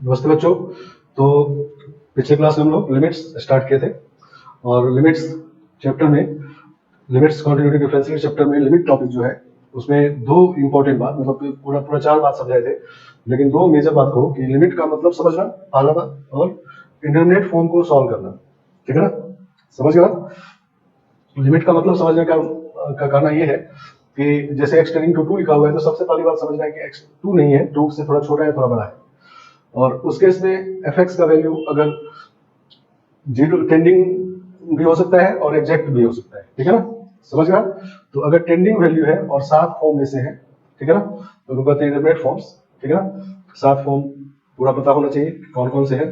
नमस्ते बच्चों। तो पिछले क्लास में हम लोग लिमिट्स स्टार्ट किए थे और लिमिट्स चैप्टर में, लिमिट्स कॉन्टिन्यूटी डिफरेंशियल चैप्टर में लिमिट टॉपिक जो है उसमें दो इंपॉर्टेंट बात, मतलब पूरा पूरा चार बात समझाए थे, लेकिन दो मेजर बात को कि लिमिट का मतलब समझना, पहला बात, और इंटरमीडिएट फॉर्म को सॉल्व करना। ठीक है ना, समझ गया। लिमिट का मतलब समझने का करना ये है कि जैसे x टेंडिंग टू 2 लिखा हुआ है तो सबसे पहली बात समझना है कि x 2 नहीं है, 2 से थोड़ा छोटा है, थोड़ा बड़ा है। और उस केस में fx का वैल्यू अगर जीरो टेंडिंग भी हो सकता है और एग्जैक्ट भी हो सकता है। ठीक है ना, समझ गया। तो अगर टेंडिंग वैल्यू है और 7 फॉर्म में से है, ठीक है ना, तो उनको कहते हैं इंटरमीडिएट फॉर्म्स। ठीक है ना, 7 फॉर्म पूरा पता होना चाहिए कौन कौन से है।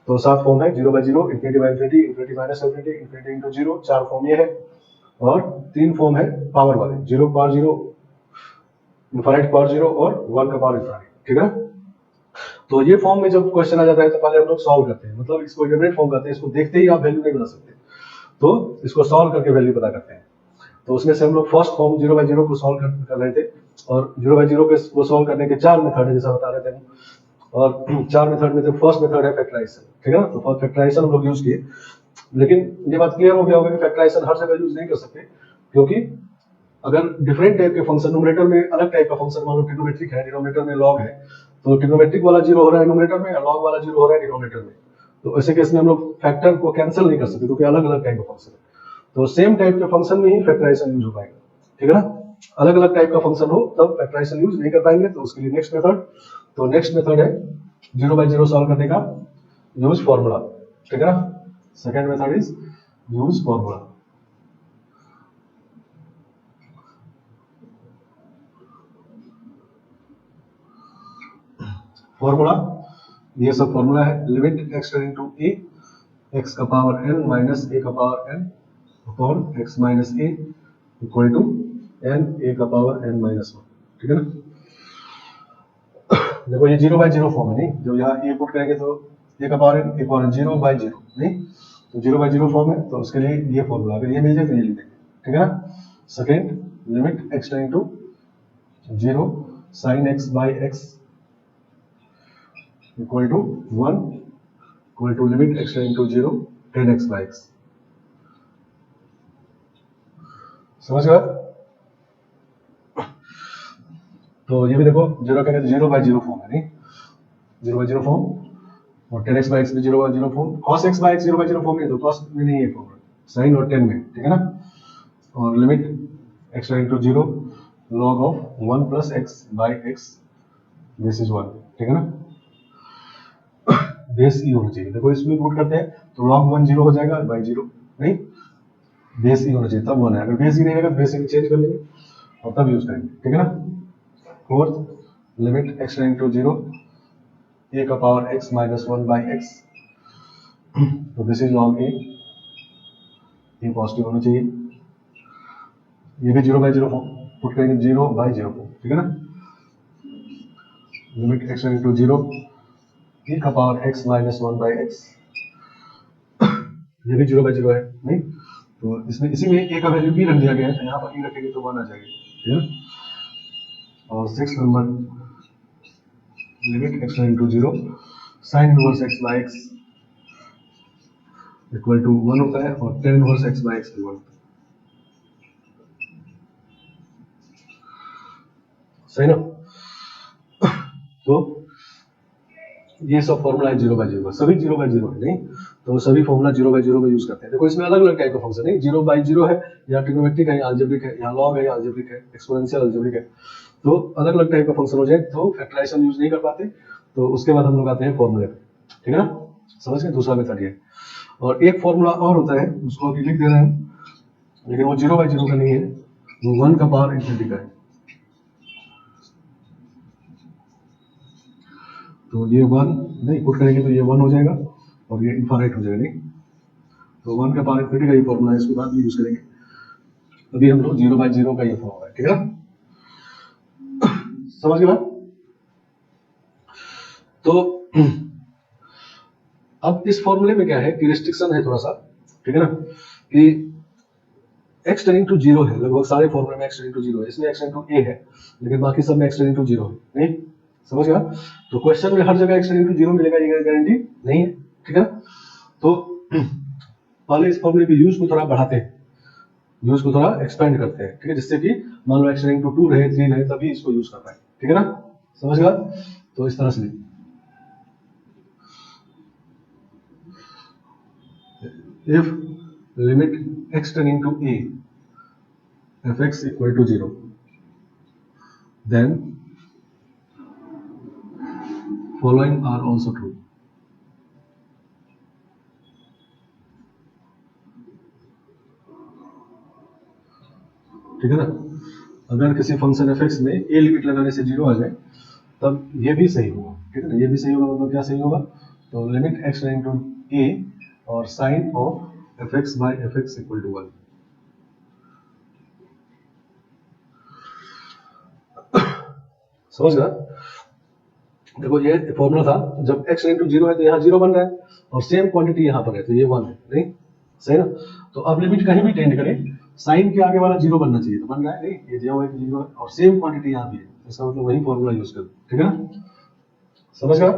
तो 7 फॉर्म है, 0/0, infinity by infinity, infinity minus infinity, infinity into 0, 4 form ये है। और 3 फॉर्म है पावर वाले, 0 पावर 0, इन्फाइनाइट पावर 0 और 1 का पावर इन्फाइनाइट। ठीक है ना, तो ये फॉर्म में जब क्वेश्चन आ जाता है तो पहले हम लोग सॉल्व करते हैं, मतलब इसको इंटरमीडिएट फॉर्म कहते हैं। इसको देखते ही आप वैल्यू नहीं बना सकते, तो इसको सॉल्व करके वैल्यू पता करते हैं। तो उसमें से हम लोग फर्स्ट फॉर्म 0/0 को सॉल्व कर रहे थे, और 0/0 को सॉल्व करने के 4 मेथड है जैसा बता रहे थे हम। और 4 मेथड में से फर्स्ट मेथड है फैक्टराइजेशन। ठीक है ना, तो फैक्टराइजेशन हम लोग यूज किए, लेकिन ये बात क्लियर हो गया होगा कि फैक्टराइजेशन हर जगह यूज नहीं कर सकते, क्योंकि अगर डिफरेंट टाइप के फंक्शन, न्यूमरेटर में अलग टाइप का फंक्शन, मान लो ट्रिग्नोमेट्रिक है, डिनोमिनेटर में लॉग है, तो ट्रिग्नोमेट्रिक वाला 0 हो रहा है न्यूमरेटर में और लॉग वाला 0 हो रहा है डिनोमिनेटर में। तो ऐसे केस में हम लोग फैक्टर को कैंसिल नहीं कर सकते, क्योंकि अलग अलग टाइप का फंक्शन है। तो सेम टाइप के फंक्शन में ही फैक्टराइजेशन यूज हो पाएगा। ठीक है ना, अलग अलग टाइप का फंक्शन हो तब फैक्टराइजेशन यूज नहीं कर पाएंगे, तो उसके लिए नेक्स्ट मेथड, तो नेक्स्ट मेथड है 0/0 सॉल्व करने का यूज फॉर्मूला। ठीक है ना, second method is use formula. Formula ये सब फॉर्मूला है, limit x tending to a, x का पावर n माइनस a का power n upon x minus a equal to n a का पावर n माइनस 1। ठीक है ना, देखो ये 0/0 फॉर्म है, नहीं जो यहाँ a पुट करेंगे तो a का पावर n इक्वल 0/0, नहीं तो 0/0 फॉर्म है, तो उसके लिए ये फॉर्मूला अगर ये मिल जाए तो ये लिखेंगे। ठीक है ना, second limit x tending to 0 sin x by x equal to 1 equal to limit x tending to 0 tan x by x। समझ गया। तो ये भी देखो 0 करेंगे तो 0/0 फॉर्म है, नहीं 0/0 फॉर्म, और tan x बाई x भी 0/0 form, cos x by x 0/0 form नहीं, तो cos में नहीं है फॉर्म, sin और tan में। ठीक है ना, और limit x tending to 0 log of 1 plus x by x, this is 1। ठीक है ना, बेस ई होना चाहिए। देखो इसमें पुट करते हैं तो log 1 0 हो जाएगा बाई 0, नहीं बेस ई होना चाहिए तब 1 है। अगर बेस ई नहीं रहेगा तो बेस ई चेंज कर लेंगे और तब यूज करेंगे। ठीक है ना, fourth limit x tending to 0 a का power x minus 1 by x, तो दिस इज log a, ये पॉजिटिव होना चाहिए। ये भी 0/0 फॉर्म पुट करेंगे, 0/0 फॉर्म। ठीक है ना, limit x tending to 0 a का power x minus 1 by x, ये भी 0/0 है, नहीं तो इसमें इसी में a का वैल्यू b रख दिया गया है, तो यहाँ पर e रखेंगे तो 1 आ जाएगा। ठीक है, और 6 number limit x tending to 0 sin inverse x by x equal to 1 होता है, और tan inverse x by x भी 1 होता है। सही ना, तो ये सब फॉर्मूला है 0/0 का, सभी 0/0 है, नहीं तो सभी फॉर्मूला 0/0 में यूज करते हैं। देखो इसमें अलग अलग टाइप का फंक्शन है, 0/0 है या ट्रिग्नोमेट्रिक है या अलजेब्रिक है या लॉग है या अलजेब्रिक है, एक्सपोनेंशियल अलजेब्रिक है, तो अलग अलग टाइप का फंक्शन हो जाए तो फैक्टराइजेशन यूज नहीं कर पाते, तो उसके बाद हम लोग आते हैं फॉर्मूले पे। ठीक है ना, समझ गए, दूसरा मेथड ये। और एक फॉर्मूला और होता है, उसको अभी लिख दे रहे हैं, लेकिन वो 0/0 का नहीं है, वो 1 का पावर इन्फिनिटी का है। तो ये 1 नहीं पुट करेंगे तो ये 1 हो जाएगा और ये इन्फिनिट हो जाएगा, नहीं तो 1 का पावर इन्फिनिटी का ये फॉर्मूला है, इसके बाद भी यूज करेंगे। अभी हम लोग 0/0 का ये फॉर्मूला है। ठीक है ना, समझ गए। तो अब इस फॉर्मूले में क्या है कि रिस्ट्रिक्शन है थोड़ा सा। ठीक है ना, कि x टेंडिंग टू 0 है, लगभग सारे फॉर्मूले में x टेंडिंग टू 0 है, इसमें x टेंडिंग टू a है, लेकिन बाकी सब में x टेंडिंग टू 0 है, नहीं समझ गया? तो क्वेश्चन में हर जगह x टेंडिंग टू 0 मिलेगा ये गारंटी नहीं है, ठीक है ना? तो पहले इस फॉर्मूले के यूज को थोड़ा बढ़ाते हैं, यूज को थोड़ा एक्सपेंड करते हैं, ठीक है, जिससे कि मान लो x टेंडिंग टू 2 रहे 3 रहे तभी इसको यूज कर पाए, ठीक है ना? समझ गया? तो इस तरह से if limit x tending to a fx equal to 0 then following are also true. ठीक है ना? अगर किसी फंक्शन fx में a लिमिट लगाने से 0 आ जाए तब ये भी सही होगा, ठीक है ना? ये भी सही होगा, मतलब क्या सही होगा? तो limit x tending to a और sine of fx by fx equal to 1। समझ गया? देखो ये फॉर्मूला था, जब x टेंडिंग टू 0 है तो यहाँ 0 बन रहा है और सेम क्वांटिटी यहाँ पर है तो ये 1 है, नहीं सही ना? तो अब लिमिट कहीं भी टेंड करे साइन के आगे वाला 0 बनना चाहिए, तो बन रहा है नहीं, ये दिया हुआ है 0 है और सेम क्वांटिटी यहाँ भी है, इसका मतलब वही फॉर्मूला यूज कर, ठीक है ना? समझ गया?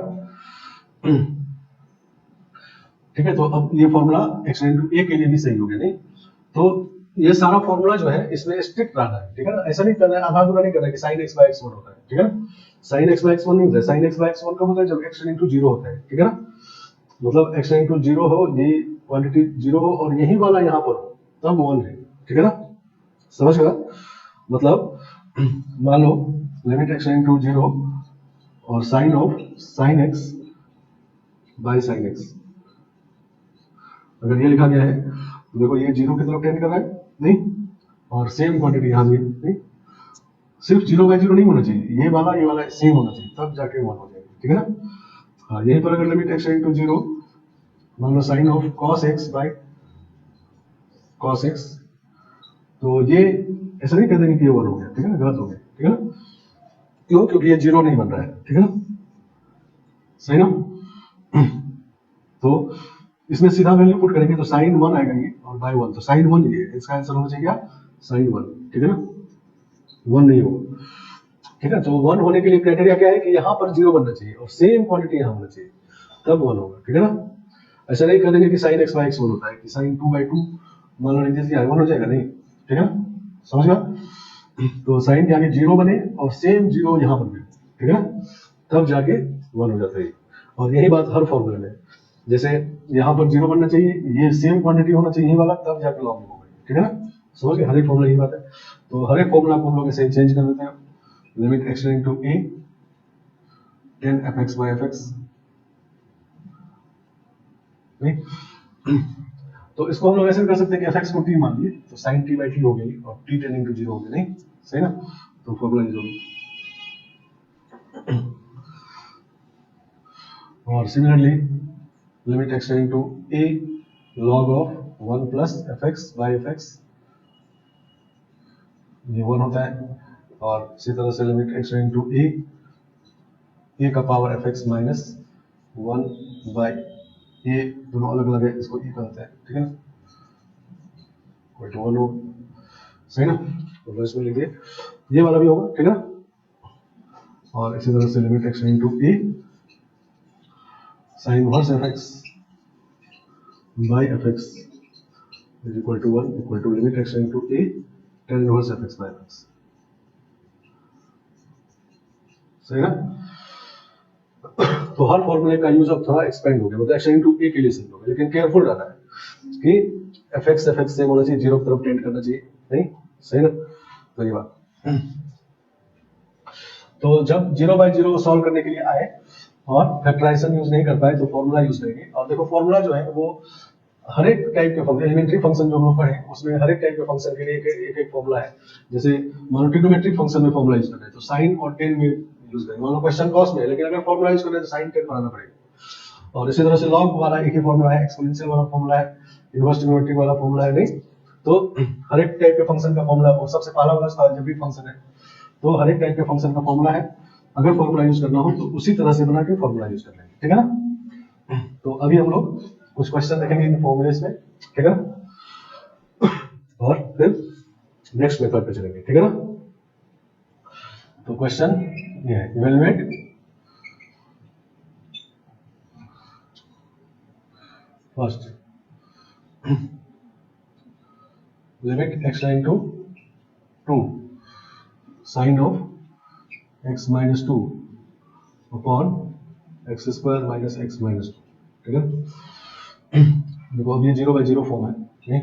ठीक है, तो अब ये formula x tending to a के लिए भी सही हो गया, नहीं? तो ये सारा फॉर्मूला जो है इसमें स्ट्रिक्ट रहना है, ठीक है ना? ऐसा नहीं करना है, आधा अधूरा नहीं करना है कि sin x by x1 होता है, ठीक है ना? sin x by x1 नहीं होता है, sin x by x1 कब होता है? जब x टेंडिंग टू 0 होता है, ठीक है ना? मतलब x टेंडिंग टू 0 हो, ये क्वांटिटी 0 हो और यही वाला यहाँ पर हो तब 1 है, ठीक है ना? समझ गया? मतलब मान लो लिमिट x टेंडिंग टू 0 और sine of sin x by sin x, अगर ये लिखा गया है तो देखो ये 0 की तरफ टेंड कर रहा है, नहीं? और सेम क्वांटिटी यहाँ भी, नहीं? सिर्फ 0 बाई 0 नहीं होना चाहिए, ये वाला सेम होना चाहिए तब जाके 1 हो जाएगा, ठीक है ना? हाँ, यहीं पर अगर लिमिट x टेंडिंग टू 0 मान लो sine of cos x by cos x, तो ये ऐसा नहीं कह देंगे कि ये 1 हो गया, ठीक है ना? गलत हो गया, ठीक है ना? क्यों? क्योंकि ये 0 नहीं बन रहा है, ठीक है ना? सही ना? तो इसमें सीधा वैल्यू पुट करेंगे तो साइन 1 आएगा ये और बाई 1, तो साइन 1 ये इसका आंसर होना चाहिए क्या? साइन 1, ठीक है ना? 1 नहीं होगा, ठीक है? तो 1 होने के लिए क्राइटेरिया क्या है कि यहाँ पर 0 बनना चाहिए और सेम क्वांटिटी यहाँ होना चाहिए तब 1 होगा, ठीक है ना? ऐसा नहीं कर देंगे कि साइन x by x 1 होता है कि साइन 2 by 2 मान लो नीचे से 1 हो जाएगा, नहीं, ठीक है ना? समझ गया? तो साइन के आगे 0 बने और सेम 0 यहाँ पर भी, ठीक है ना? तब जाके 1 हो जाता है। और यही बात हर फॉर्मूले में, जैसे यहाँ पर 0 बनना चाहिए, ये सेम क्वांटिटी होना चाहिए वाला, तब जाके लॉग होगा, ठीक है ना? समझ गए? हर एक फॉर्मूला यही बात है। तो हर एक फॉर्मूला को हम लोग ऐसे चेंज कर देते हैं, limit x tending to a tan fx by fx, नहीं? तो इसको हम लोग ऐसे कर सकते हैं कि fx को t मान लिए तो sin t by t हो गई और t टेंडिंग टू 0 हो गई, नहीं सही ना? तो फॉर्मूला यूज होगी। और similarly limit x tending to a log of 1 plus fx by fx, ये 1 होता है। और इसी तरह से limit x tending to a का पावर fx माइनस 1 बाई ये दोनों अलग अलग है, इसको e करते हैं, ठीक है ना? इक्वल टू 1 हो, सही ना? तो इसमें लिख दिए, ये वाला भी होगा, ठीक है ना? और इसी तरह से limit x tending to a sin inverse fx by fx is equal to 1 equal to limit x tending to a tan inverse fx by fx, सही ना? तो हर फॉर्मूले का यूज अब थोड़ा एक्सपेंड हो गया, मतलब x टेंडिंग टू a के लिए सही होगा, लेकिन केयरफुल रहना है कि fx सेम होना चाहिए, 0 की तरफ टेंड करना चाहिए, नहीं सही ना? तो ये बात, तो जब 0 बाई 0 सॉल्व करने के लिए आए और फैक्टराइजेशन यूज नहीं कर पाए तो फॉर्मूला यूज करेंगे। और देखो फॉर्मूला जो है वो हर एक टाइप के फंक्शन, एलिमेंट्री फंक्शन जो हम लोग पढ़े उसमें हर एक टाइप के फंक्शन के लिए एक फॉर्मूला है। जैसे मान लो ट्रिग्नोमेट्रिक फंक्शन में फॉर्मूला यूज कर रहे हैं तो साइन और टेन में यूज करेंगे, मान लो क्वेश्चन कॉस में, लेकिन अगर फॉर्मूला यूज कर रहे हैं तो साइन टेन बनाना पड़ेगा। और इसी तरह से लॉग वाला एक ही फॉर्मूला है, एक्सपोनेंशियल वाला फॉर्मूला है, इनवर्स ट्रिग्नोमेट्रिक वाला फॉर्मूला है, नहीं? तो हर एक टाइप के फंक्शन का फॉर्मूला, वो सबसे पहला वाला अलजेब्रिक फंक्शन है, तो हर एक टाइप के फंक्शन का फॉर्मूला है। अगर फॉर्मूला यूज करना हो तो उसी तरह से बना के फॉर्मूला यूज कर लेंगे, ठीक है ना? तो अभी हम लोग कुछ क्वेश्चन देखेंगे इन फॉर्मूलेस में, ठीक है ना? और फिर नेक्स्ट मेथड पे चलेंगे, ठीक है ना? तो क्वेश्चन ये है, evaluate first limit x tending to 2 sine of x minus 2 upon x square minus x minus 2, ठीक है। देखो अब ये 0/0 फॉर्म है, नहीं?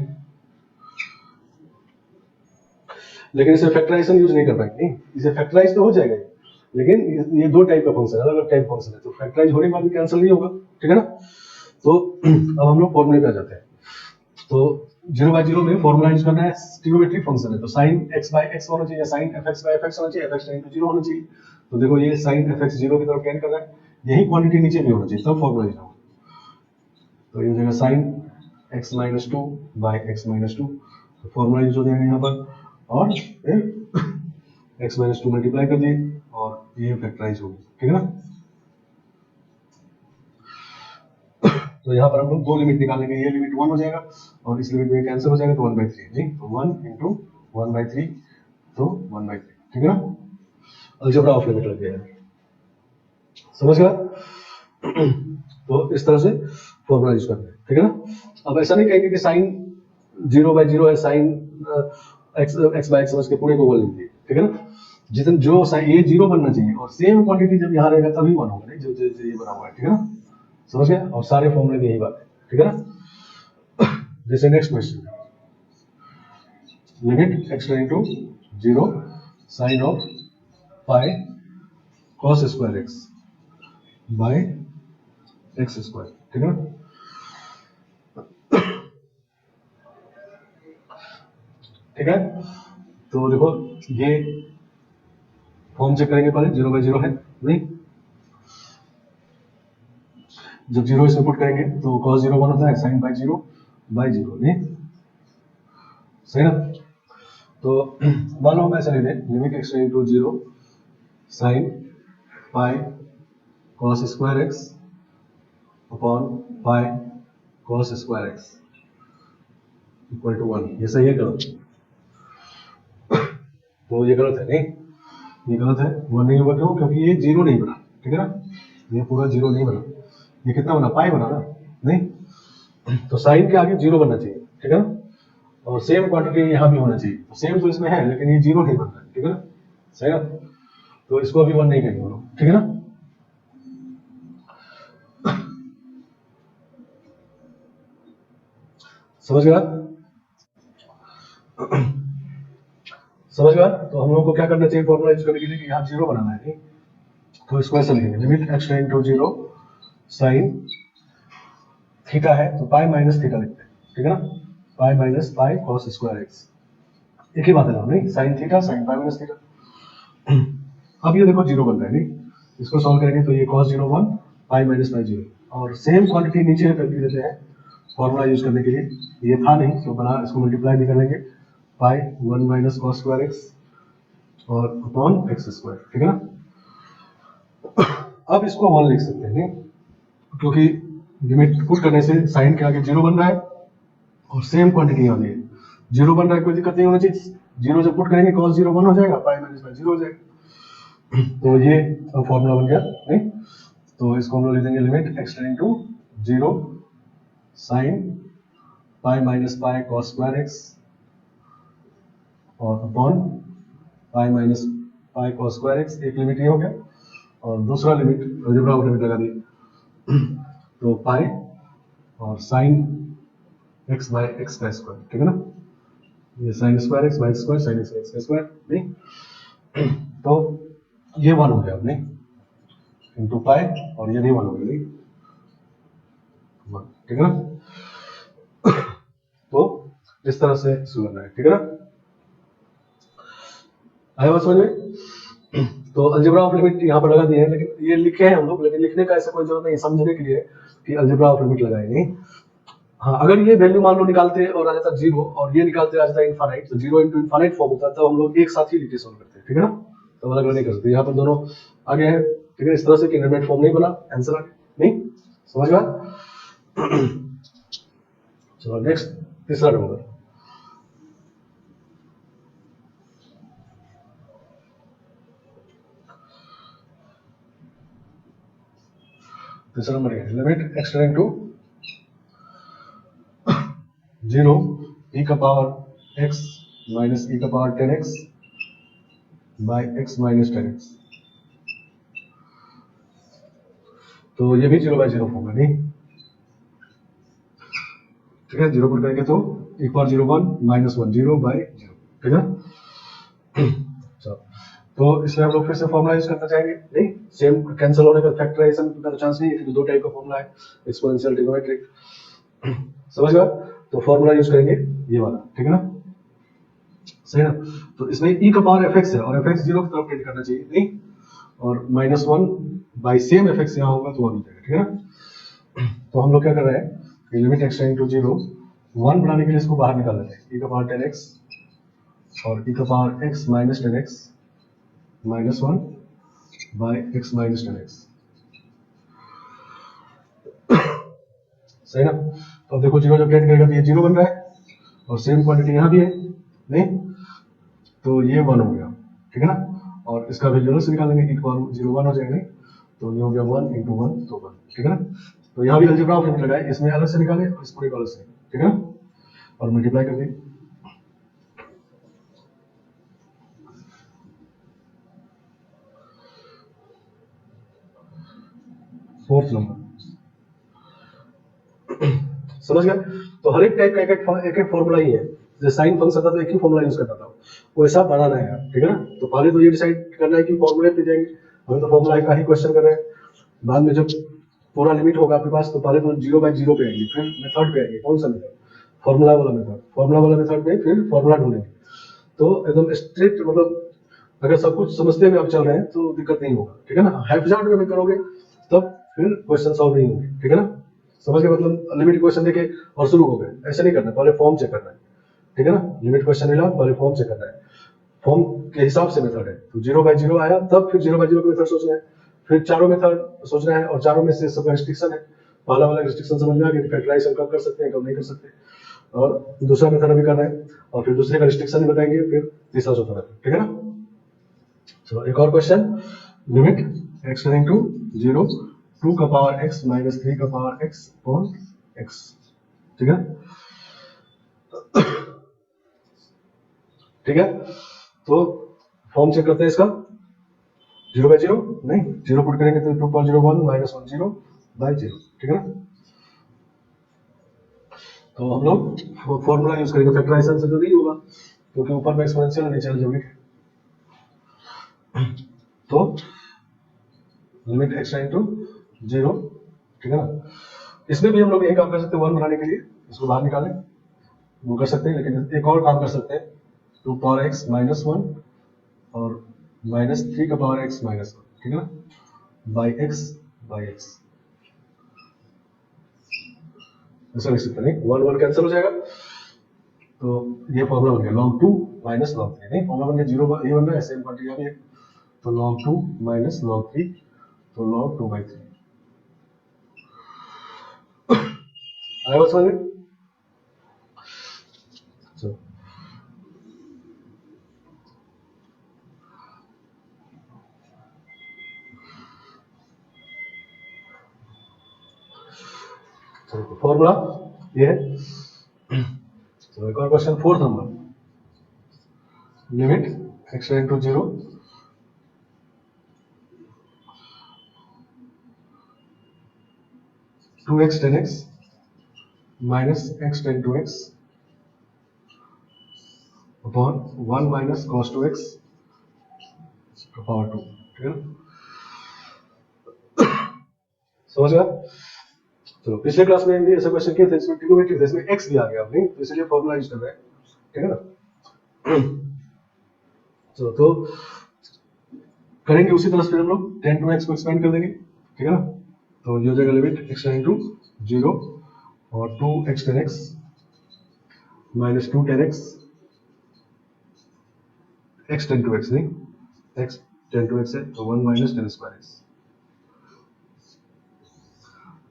लेकिन इसे फैक्टराइजेशन यूज नहीं कर पाएंगे, नहीं इसे फैक्टराइज तो हो जाएगा लेकिन ये दो टाइप का फंक्शन है, अलग अलग टाइप फंक्शन है, तो फैक्टराइज होने के बाद भी कैंसिल नहीं होगा, ठीक है ना। तो अब हम लोग फॉर्मूले पे आ जाते हैं। तो 0/0 में फॉर्मूला यूज करना है, ट्रिग्नोमेट्रिक फंक्शन है, तो sin x by x होना चाहिए, sin fx by fx होना चाहिए, fx टेंडिंग टू 0 होना चाहिए। तो देखो ये sin fx 0 की तरफ टेंड कर रहा है, यही क्वांटिटी नीचे भी होना चाहिए, तब फॉर्मूला यूज होगा। तो ये हो जाएगा sin x minus 2 by x minus 2, तो फॉर्मूला यूज हो जाएगा यहाँ पर, और x minus 2 मल्टीप्लाई कर दिए और ये फैक्टराइज होगी, ठीक है ना। तो यहाँ पर हम लोग दो लिमिट निकालेंगे, ये लिमिट 1 हो जाएगा और इस लिमिट में कैंसिल हो जाएगा, तो 1/3 नहीं, तो 1 into 1/3, तो 1/3, ठीक है ना। अलजेब्रा ऑफ लिमिट लग गया है, समझ गया। तो इस तरह से फॉर्मूला यूज करना है, ठीक है ना। अब ऐसा नहीं कहेंगे कि साइन 0/0 है, साइन x by x समझ के पूरे को बोल दीजिए, ठीक है ना। जितने जो साइन ये 0 बनना चाहिए और सेम क्वांटिटी जब यहाँ रहेगा तभी 1 होगा, नहीं जो ये बना हुआ है, ठीक है ना, समझ गया। और सारे फॉर्मूले की यही बात है, ठीक है ना। जैसे next question, limit x tending to 0 sine of pi cos square x by x square, ठीक है ना। ठीक है, तो देखो ये फॉर्म चेक करेंगे पहले, 0/0 है, नहीं जब 0 इसमें पुट करेंगे तो cos 0 1 होता है, sin बाई 0/0, नहीं सही ना। तो मान लो हम ऐसे ले लें, limit x tending to 0 sin pi cos square x upon pi cos square x equal to 1, ये सही है गलत? तो ये गलत है, नहीं ये गलत है, 1 नहीं होगा, क्यों? क्योंकि ये 0 नहीं बना, ठीक है ना, ये पूरा 0 नहीं बना, ये कितना बना, पाई बना ना, नहीं। तो साइन के आगे 0 बनना चाहिए, ठीक है ना, और सेम क्वांटिटी यहाँ भी होना चाहिए, तो सेम तो इसमें है लेकिन ये 0 नहीं बन रहा है, ठीक है ना, सही ना। तो इसको अभी 1 नहीं करेंगे हम लोग, ठीक है ना। समझ गया, समझ गया। तो हम लोग को क्या करना चाहिए फॉर्मूला यूज करने के लिए, कि यहाँ 0 बनाना है, नहीं तो इसको ऐसे लिखेंगे, limit x tending to 0 sine theta है तो पाई माइनस थीटा लिखते हैं, ठीक है ना, पाई minus pi cos square x, एक ही बात है ना, नहीं sine theta sine pi minus theta. अब ये देखो 0 बन रहा है, नहीं इसको सॉल्व करेंगे तो ये cos 0 1 पाई माइनस पाई 0, और सेम क्वांटिटी नीचे कर देते हैं फॉर्मूला यूज करने के लिए, ये था नहीं तो बना, इसको मल्टीप्लाई भी कर लेंगे, पाई 1 माइनस cos स्क्वायर x और अपॉन x स्क्वायर, ठीक है ना। अब इसको 1 लिख सकते हैं, क्योंकि लिमिट पुट करने से साइन के आगे 0 बन रहा है और सेम क्वांटिटी आ गई है, 0 बन रहा है, कोई दिक्कत नहीं होनी चाहिए, 0 जब पुट करेंगे cos 0 1 हो जाएगा, पाई माइनस पाई 0 हो जाएगा। तो ये फॉर्मूला बन गया, नहीं तो इसको हम लोग लिख देंगे, limit x tending to 0 sine pi minus pi cos square x और upon pi minus pi cos square x, एक लिमिट ये हो गया, और दूसरा लिमिट अलजेब्रा ऑफ लिमिट लगा दिए, तो पाई और साइन x बाय x का स्क्वायर, ठीक है ना, ये sine square x bye square sine x का स्क्वायर, नहीं तो ये 1 हो गया, नहीं इनटू पाई और ये भी 1 हो गया, नहीं 1, ठीक है ना। तो इस तरह से इसको करना है, ठीक है ना, आया बात समझ में। तो अलजेब्रा ऑफ लिमिट यहाँ पर लगा दिए हैं, लेकिन ये लिखे हैं हम लोग, लेकिन लिखने का ऐसा कोई जरूरत नहीं, समझने के लिए कि अलजेब्रा ऑफ लिमिट लगाए, नहीं हाँ, अगर ये वैल्यू मान लो निकालते और आ जाता 0 और ये निकालते आ जाता इनफाइनाइट, तो 0 इंटू इनफाइनाइट फॉर्म होता है, तब हम लोग एक साथ ही लिखे सॉल्व करते हैं, ठीक है ना, तो अलग अलग नहीं कर सकते, यहाँ पर दोनों आगे है, ठीक है, इस तरह से कि इनवर्ट फॉर्म नहीं बना, आंसर आ गया, नहीं समझ गया। चलो नेक्स्ट तीसरा नंबर, तीसरा नंबर है limit x tending to 0 e का पावर x माइनस e का power 10x by x minus 10x। तो ये भी 0/0 होगा नहीं, ठीक है। 0 पुट करेंगे तो e पावर 0 1 माइनस 1 0/0, ठीक है। तो इसमें हम लोग फिर से फॉर्मूला यूज करना चाहेंगे, नहीं सेम कैंसिल होने का फैक्टराइजेशन का चांस नहीं है, क्योंकि दो टाइप का फॉर्मूला है, एक्सपोनेंशियल ट्रिग्नोमेट्रिक, समझ गया। तो फॉर्मूला यूज करेंगे ये वाला, ठीक है ना, सही ना। तो इसमें e का पावर fx है और fx 0 की तरफ टेंड करना चाहिए, नहीं, और -1 बाई सेम fx यहाँ होगा तो 1 हो जाएगा, ठीक है ना। तो हम लोग क्या कर रहे हैं, लिमिट x टेंड टू 0 1 बनाने के लिए इसको बाहर निकाल लेते हैं, e का पावर 10x और e का power x minus 10x minus 1 by x minus 10x, सही ना। तो अब देखो 0 जब टेंड करेगा तो ये 0 बन रहा है और सेम क्वांटिटी यहाँ भी है, नहीं, तो ये 1 हो गया, ठीक है ना। और इसका वैल्यू अलग से निकालेंगे, e पावर 0 1 हो जाएगा, नहीं, तो ये हो गया 1 × 1 तो 1, ठीक है ना। तो यहाँ भी अलजेब्रा ऑफ लिमिट लगाए, इसमें अलग से निकाले और इस पूरे को अलग से, ठीक है ना, और मल्टीप्लाई कर दें। फोर्थ नंबर, समझ गया। तो हर एक टाइप का एक एक फॉर्मूला ही है, जैसे साइन फंक्शन था तो एक ही फॉर्मूला यूज करता था, वैसा बनाना है, ठीक है ना। तो पहले तो ये डिसाइड करना है कि फॉर्मूले पे जाएंगे, हम तो फॉर्मूला का ही क्वेश्चन कर रहे हैं, बाद में जब पूरा लिमिट होगा आपके पास तो पहले तो 0/0 पे आएंगे, फिर मेथड पे आएंगे, कौन सा मेथड, फॉर्मूला वाला मेथड, फॉर्मूला वाला मेथड पे फिर फॉर्मूला ढूंढेंगे। तो एकदम स्ट्रिक्ट, मतलब अगर सब कुछ समझते हुए आप चल रहे हैं तो दिक्कत नहीं होगा, ठीक है ना। हैप्जार्ड में करोगे तब फिर क्वेश्चन सॉल्व नहीं होंगे, ठीक है ना, समझ गए। मतलब लिमिट क्वेश्चन देखे और शुरू हो गए, ऐसे नहीं करना, पहले फॉर्म चेक करना है, ठीक है ना। लिमिट क्वेश्चन मिला, पहले फॉर्म चेक करना है, फॉर्म के हिसाब से मेथड है। तो 0/0 आया तब फिर 0/0 का मेथड सोचना है, फिर चारों मेथड सोचना है, और चारों में से सबका रिस्ट्रिक्शन है। पहला वाला रिस्ट्रिक्शन समझ में आ गया, फैक्टराइजेशन कब कर सकते हैं कब नहीं कर सकते, और दूसरा मेथड अभी कर रहे हैं, और फिर दूसरे का रिस्ट्रिक्शन भी बताएंगे, फिर तीसरा चौथा मेथड, ठीक है ना। चलो एक और question, limit x tending to 0 2 का पावर x माइनस 3 का पावर x अपॉन x, ठीक है, ठीक है। तो फॉर्म चेक करते हैं इसका, 0/0 नहीं, 0 पुट करेंगे तो 2 पावर 0 1 माइनस 1 0/0, ठीक है ना। तो हम लोग फॉर्मूला यूज करेंगे, फैक्टराइजेशन से तो नहीं होगा क्योंकि ऊपर में एक्सपोनेंशियल और नीचे अलजेब्रिक है। तो लिमिट x टेंडिंग टू 0, ठीक है ना। इसमें भी हम लोग यही काम कर सकते हैं, 1 बनाने के लिए इसको बाहर निकालें, वो कर सकते हैं, लेकिन एक और काम कर सकते हैं, 2 पावर x माइनस 1 और माइनस 3 का पावर x माइनस 1, ठीक है ना, बाई x, ऐसा लिख सकते हैं, 1 1 कैंसिल हो जाएगा। तो ये फॉर्मूला बन गया log 2 माइनस log 3, नहीं फॉर्मूला बन गया 0 ये बन रहा है, सेम क्वांटिटी भी है, तो log 2 माइनस log 3, तो log 2/3 आया बात समझ में। फॉर्मूला ये है। तो एक और question, fourth number, limit x tending to 0 2x 10x minus x tending to x upon 1 minus cos 2x का पावर 2, ठीक है ना, समझ गया। तो पिछले क्लास में भी ऐसा क्वेश्चन किया था, इसमें ट्रिग्नोमेट्रिक था, इसमें x भी आ गया, नहीं तो इसलिए फॉर्मूला यूज कर रहे हैं, ठीक है ना। तो करेंगे उसी तरह से, फिर हम लोग 10 to x को एक्सपेंड कर देंगे, ठीक है ना। तो ये हो जाएगा लिमिट x टेंडिंग टू 0 और 2x 10x minus 2 10x x 10 to x, नहीं x 10 to x है तो 1 माइनस 10 स्क्वायर x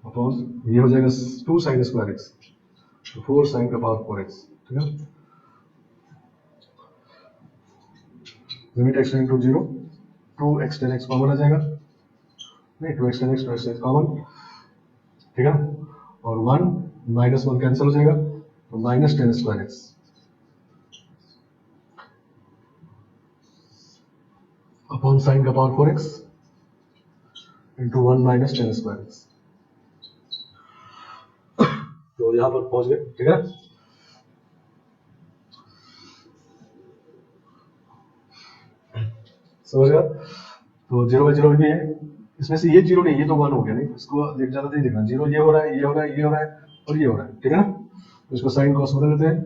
अपॉन ये हो जाएगा 2 sin स्क्वायर x, तो 4 sin का पावर 4x, ठीक है। Limit x tending to 0 2x 10x common आ जाएगा, नहीं 2x 10x 2x 10x common, ठीक है, और 1 माइनस 1 कैंसिल हो जाएगा, तो minus ten square x upon sine का power 4x into 1 minus ten square x. तो यहां पर पहुंच गए, ठीक है। समझ गया। तो 0/0 भी है, इसमें से ये 0 नहीं, ये तो 1 हो गया, नहीं इसको देख ज्यादा नहीं देखना। 0 ये हो रहा है, ये हो रहा है, ये हो रहा है और ये हो रहा है, ठीक है ना। तो इसको साइन कॉस बदल देते हैं,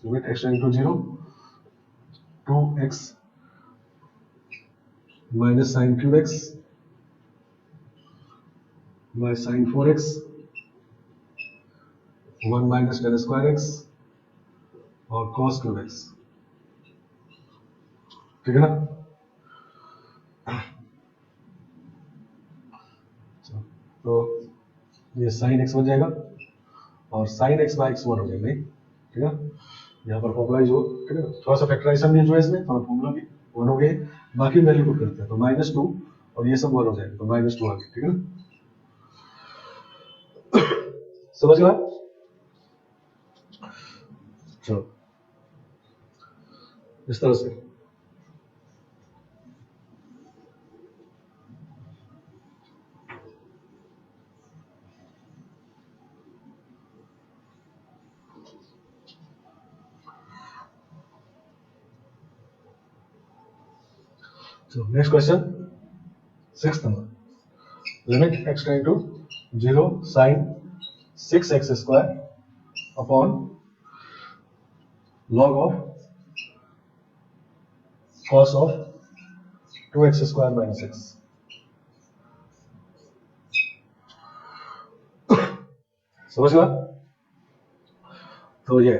limit x tend to 0 2x minus sine cube x by sine 4x 1 minus ten square x और कॉस क्यूब एक्स, ठीक है ना। तो ये साइन एक्स बन जाएगा और साइन एक्स बाय एक्स 1 हो जाएगा, ठीक है। यहाँ पर फॉर्मूला जो, ठीक है, थोड़ा सा फैक्टराइजेशन भी जो है इसमें, थोड़ा फॉर्मूला भी 1 हो गए, बाकी वैल्यू पुट करते हैं तो -2 और ये सब 1 हो जाएगा, तो -2 आ गया, ठीक है ना। समझ गया। चलो इस तरह से next question 6th number, limit x tend to 0 sine 6x square upon log of cos of 2x square minus x। समझ गया। तो ये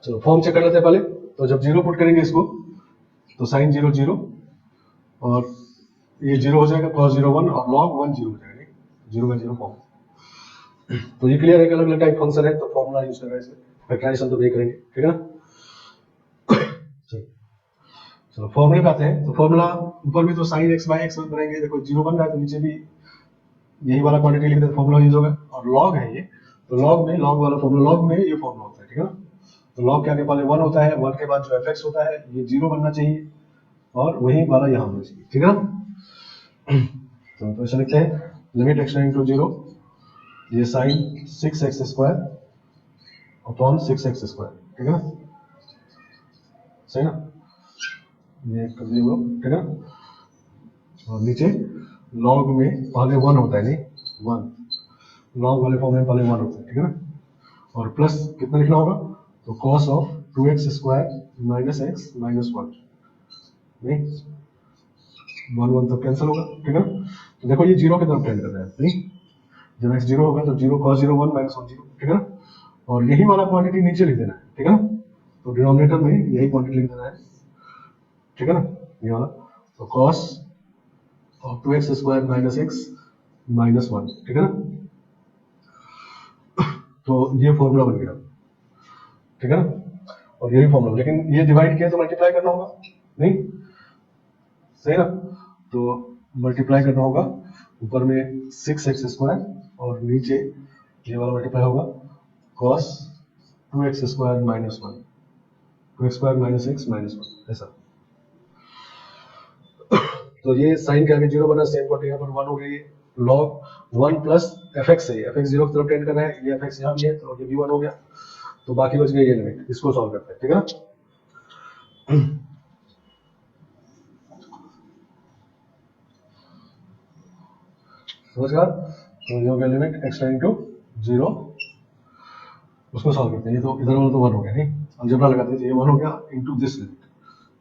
चलो फॉर्म चेक कर लेते हैं पहले। तो जब 0 पुट करेंगे इसको तो साइन 0 0 और ये 0 हो जाएगा, cos 0 1 और log 1 0 हो जाएगा, 0/0 फॉर्म। तो ये क्लियर है कि अलग अलग टाइप फंक्शन है, तो फॉर्मूला यूज करना है इसमें, फैक्टराइजेशन तो नहीं करेंगे, ठीक है ना। चलो फॉर्मूले पे आते हैं। तो फॉर्मूला ऊपर में तो साइन x बाय x बनाएंगे, देखो 0 बन रहा है तो नीचे भी यही वाला क्वांटिटी लिख देते, फॉर्मूला यूज होगा। और लॉग है ये, तो लॉग में लॉग वाला फॉर्मूला, लॉग में ये फॉर्मूला होता है, ठीक है ना। तो लॉग के आगे पहले 1 होता है, 1 के बाद जो fx होता है ये 0 बनना चाहिए और वही वाला यहाँ होना चाहिए, ठीक है ना। तो ऐसा लिखते हैं, लिमिट x टेंड टू 0 ये sign 6x square upon 6x square, ठीक है ना, सही ना। ये कर दिए लोग, ठीक है। और नीचे लॉग में पहले 1 होता है, नहीं 1, लॉग वाले फॉर्म में पहले 1 होता है, ठीक है ना। और प्लस कितना लिखना होगा, तो cos of 2x square minus x minus 1, नहीं 1 1 तक कैंसिल होगा, ठीक है। तो देखो ये 0 की तरफ टेंड कर रहा है, नहीं जब x 0 होगा तो 0 cos 0 1 माइनस 1 0, ठीक है ना। और यही वाला क्वांटिटी नीचे लिख देना है, ठीक है ना। तो डिनोमिनेटर में यही क्वांटिटी लिख देना है, ठीक है ना, ये वाला। तो cos of 2x square minus x minus 1, ठीक है ना। तो ये फॉर्मूला बन गया, ठीक है ना। और यही फॉर्मूला, लेकिन ये डिवाइड किया तो मल्टीप्लाई करना होगा, नहीं सही ना। तो मल्टीप्लाई करना होगा, ऊपर में 6x स्क्वायर और नीचे ये वाला मल्टीप्लाई होगा cos 2x square minus 1, 2x square minus x minus 1, ऐसा। तो ये साइन के आगे 0 बना, सेम क्वांटिटी यहाँ पर 1 हो गई, log 1 प्लस fx है, fx 0 की तरफ टेंड कर रहा है, ये fx यहाँ भी है तो ये भी 1 हो गया। तो बाकी बच गई ये लिमिट, इसको सॉल्व करते हैं, ठीक है ना। समझ गया। तो ये हो गया लिमिट x टेंड टू 0, उसको सॉल्व करते हैं। ये तो इधर वाला तो 1 हो गया, नहीं अलजेब्रा लगाते हैं, ये 1 हो गया इनटू दिस लिमिट,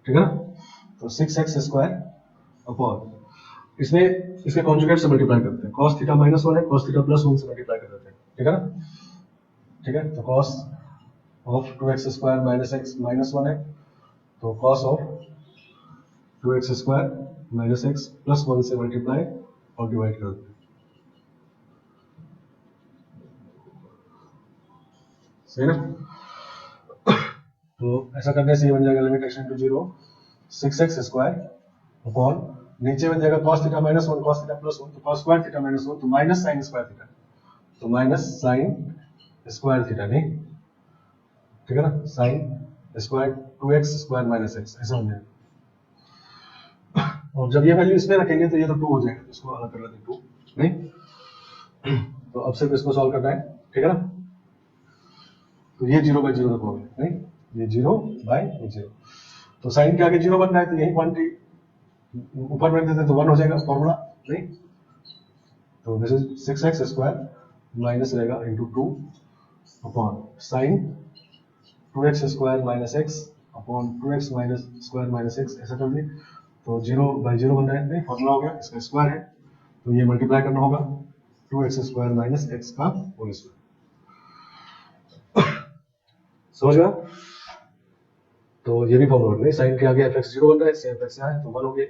ठीक है ना। तो 6x स्क्वायर अपॉन, इसमें इसके कॉन्जुगेट से मल्टीप्लाई करते हैं, cos थीटा माइनस 1 है, cos थीटा प्लस 1 से मल्टीप्लाई कर देते हैं, ठीक है ना, ठीक है। तो cos of 2x square minus x minus 1 है, तो cos of 2x square minus x plus 1 से मल्टीप्लाई और डिवाइड कर देते हैं, सही ना। तो ऐसा करने से ये बन जाएगा limit x tend to 0 6x square upon, नीचे बन जाएगा cos theta minus 1 cos theta plus 1, तो cos स्क्वायर थीटा माइनस 1 तो माइनस साइन स्क्वायर थीटा, तो माइनस साइन स्क्वायर थीटा, नहीं ठीक है ना, sine square 2x square minus x, ऐसा हो जाएगा। और जब ये वैल्यू इसमें रखेंगे तो ये तो 2 हो जाएगा, इसको अलग कर लेते हैं 2, नहीं तो अब सिर्फ इसको सॉल्व करना है, ठीक है ना। तो ये 0/0 तक हो गया, नहीं ये 0/0, तो साइन के आगे 0 बन रहा है तो यही क्वांटिटी ऊपर रख देते हैं तो 1 हो जाएगा फॉर्मूला, नहीं तो this is 6x square minus रहेगा into 2 upon sine 2x square minus x upon 2x minus square minus x, ऐसा कर दिए तो 0/0 बन रहा है, नहीं फॉर्मूला हो गया, इसका स्क्वायर है तो ये मल्टीप्लाई करना होगा 2x स्क्वायर माइनस एक्स का होल स्क्वायर, समझ गया। तो ये भी फॉर्मूला नहीं, साइन के आगे fx 0 बन रहा है, सेम fx है तो 1 हो गया,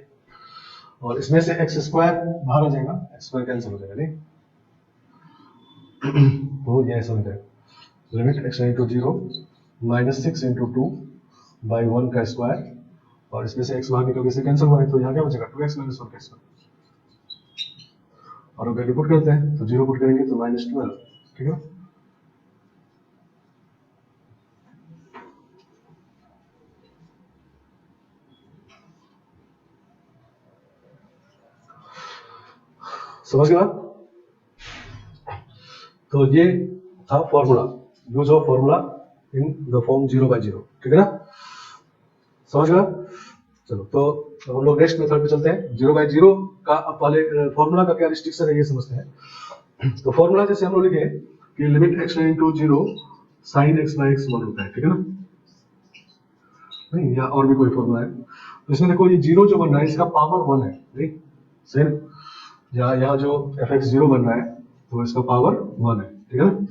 और इसमें से x स्क्वायर बाहर आ जाएगा, x स्क्वायर कैंसिल हो जाएगा, नहीं तो ये ऐसा हो जाएगा लिमिट x → 0 माइनस 6 इंटू 2/1 का स्क्वायर, और इसमें से x बाहर निकल के से कैंसिल हुआ है तो यहाँ क्या बचेगा 2x माइनस 1 का स्क्वायर, और वैल्यू पुट करते हैं तो 0 पुट करेंगे तो -12, ठीक है। समझ गया। तो ये था formula, use of formula in the form 0/0, ठीक है ना, समझ गया। चलो तो हम लोग नेक्स्ट मेथड पे चलते हैं। 0/0 का अब पहले फॉर्मूला का क्या रिस्ट्रिक्शन है ये समझते हैं। तो फॉर्मूला जैसे हम लोग लिखे कि लिमिट x → 0 sin x/x 1 होता है, ठीक है ना, नहीं या और भी कोई फॉर्मूला है तो इसमें देखो ये 0 जो बन रहा है इसका पावर 1 है, नहीं सेम यहाँ जो fx 0 बन रहा है तो इसका पावर 1 है, ठीक है ना।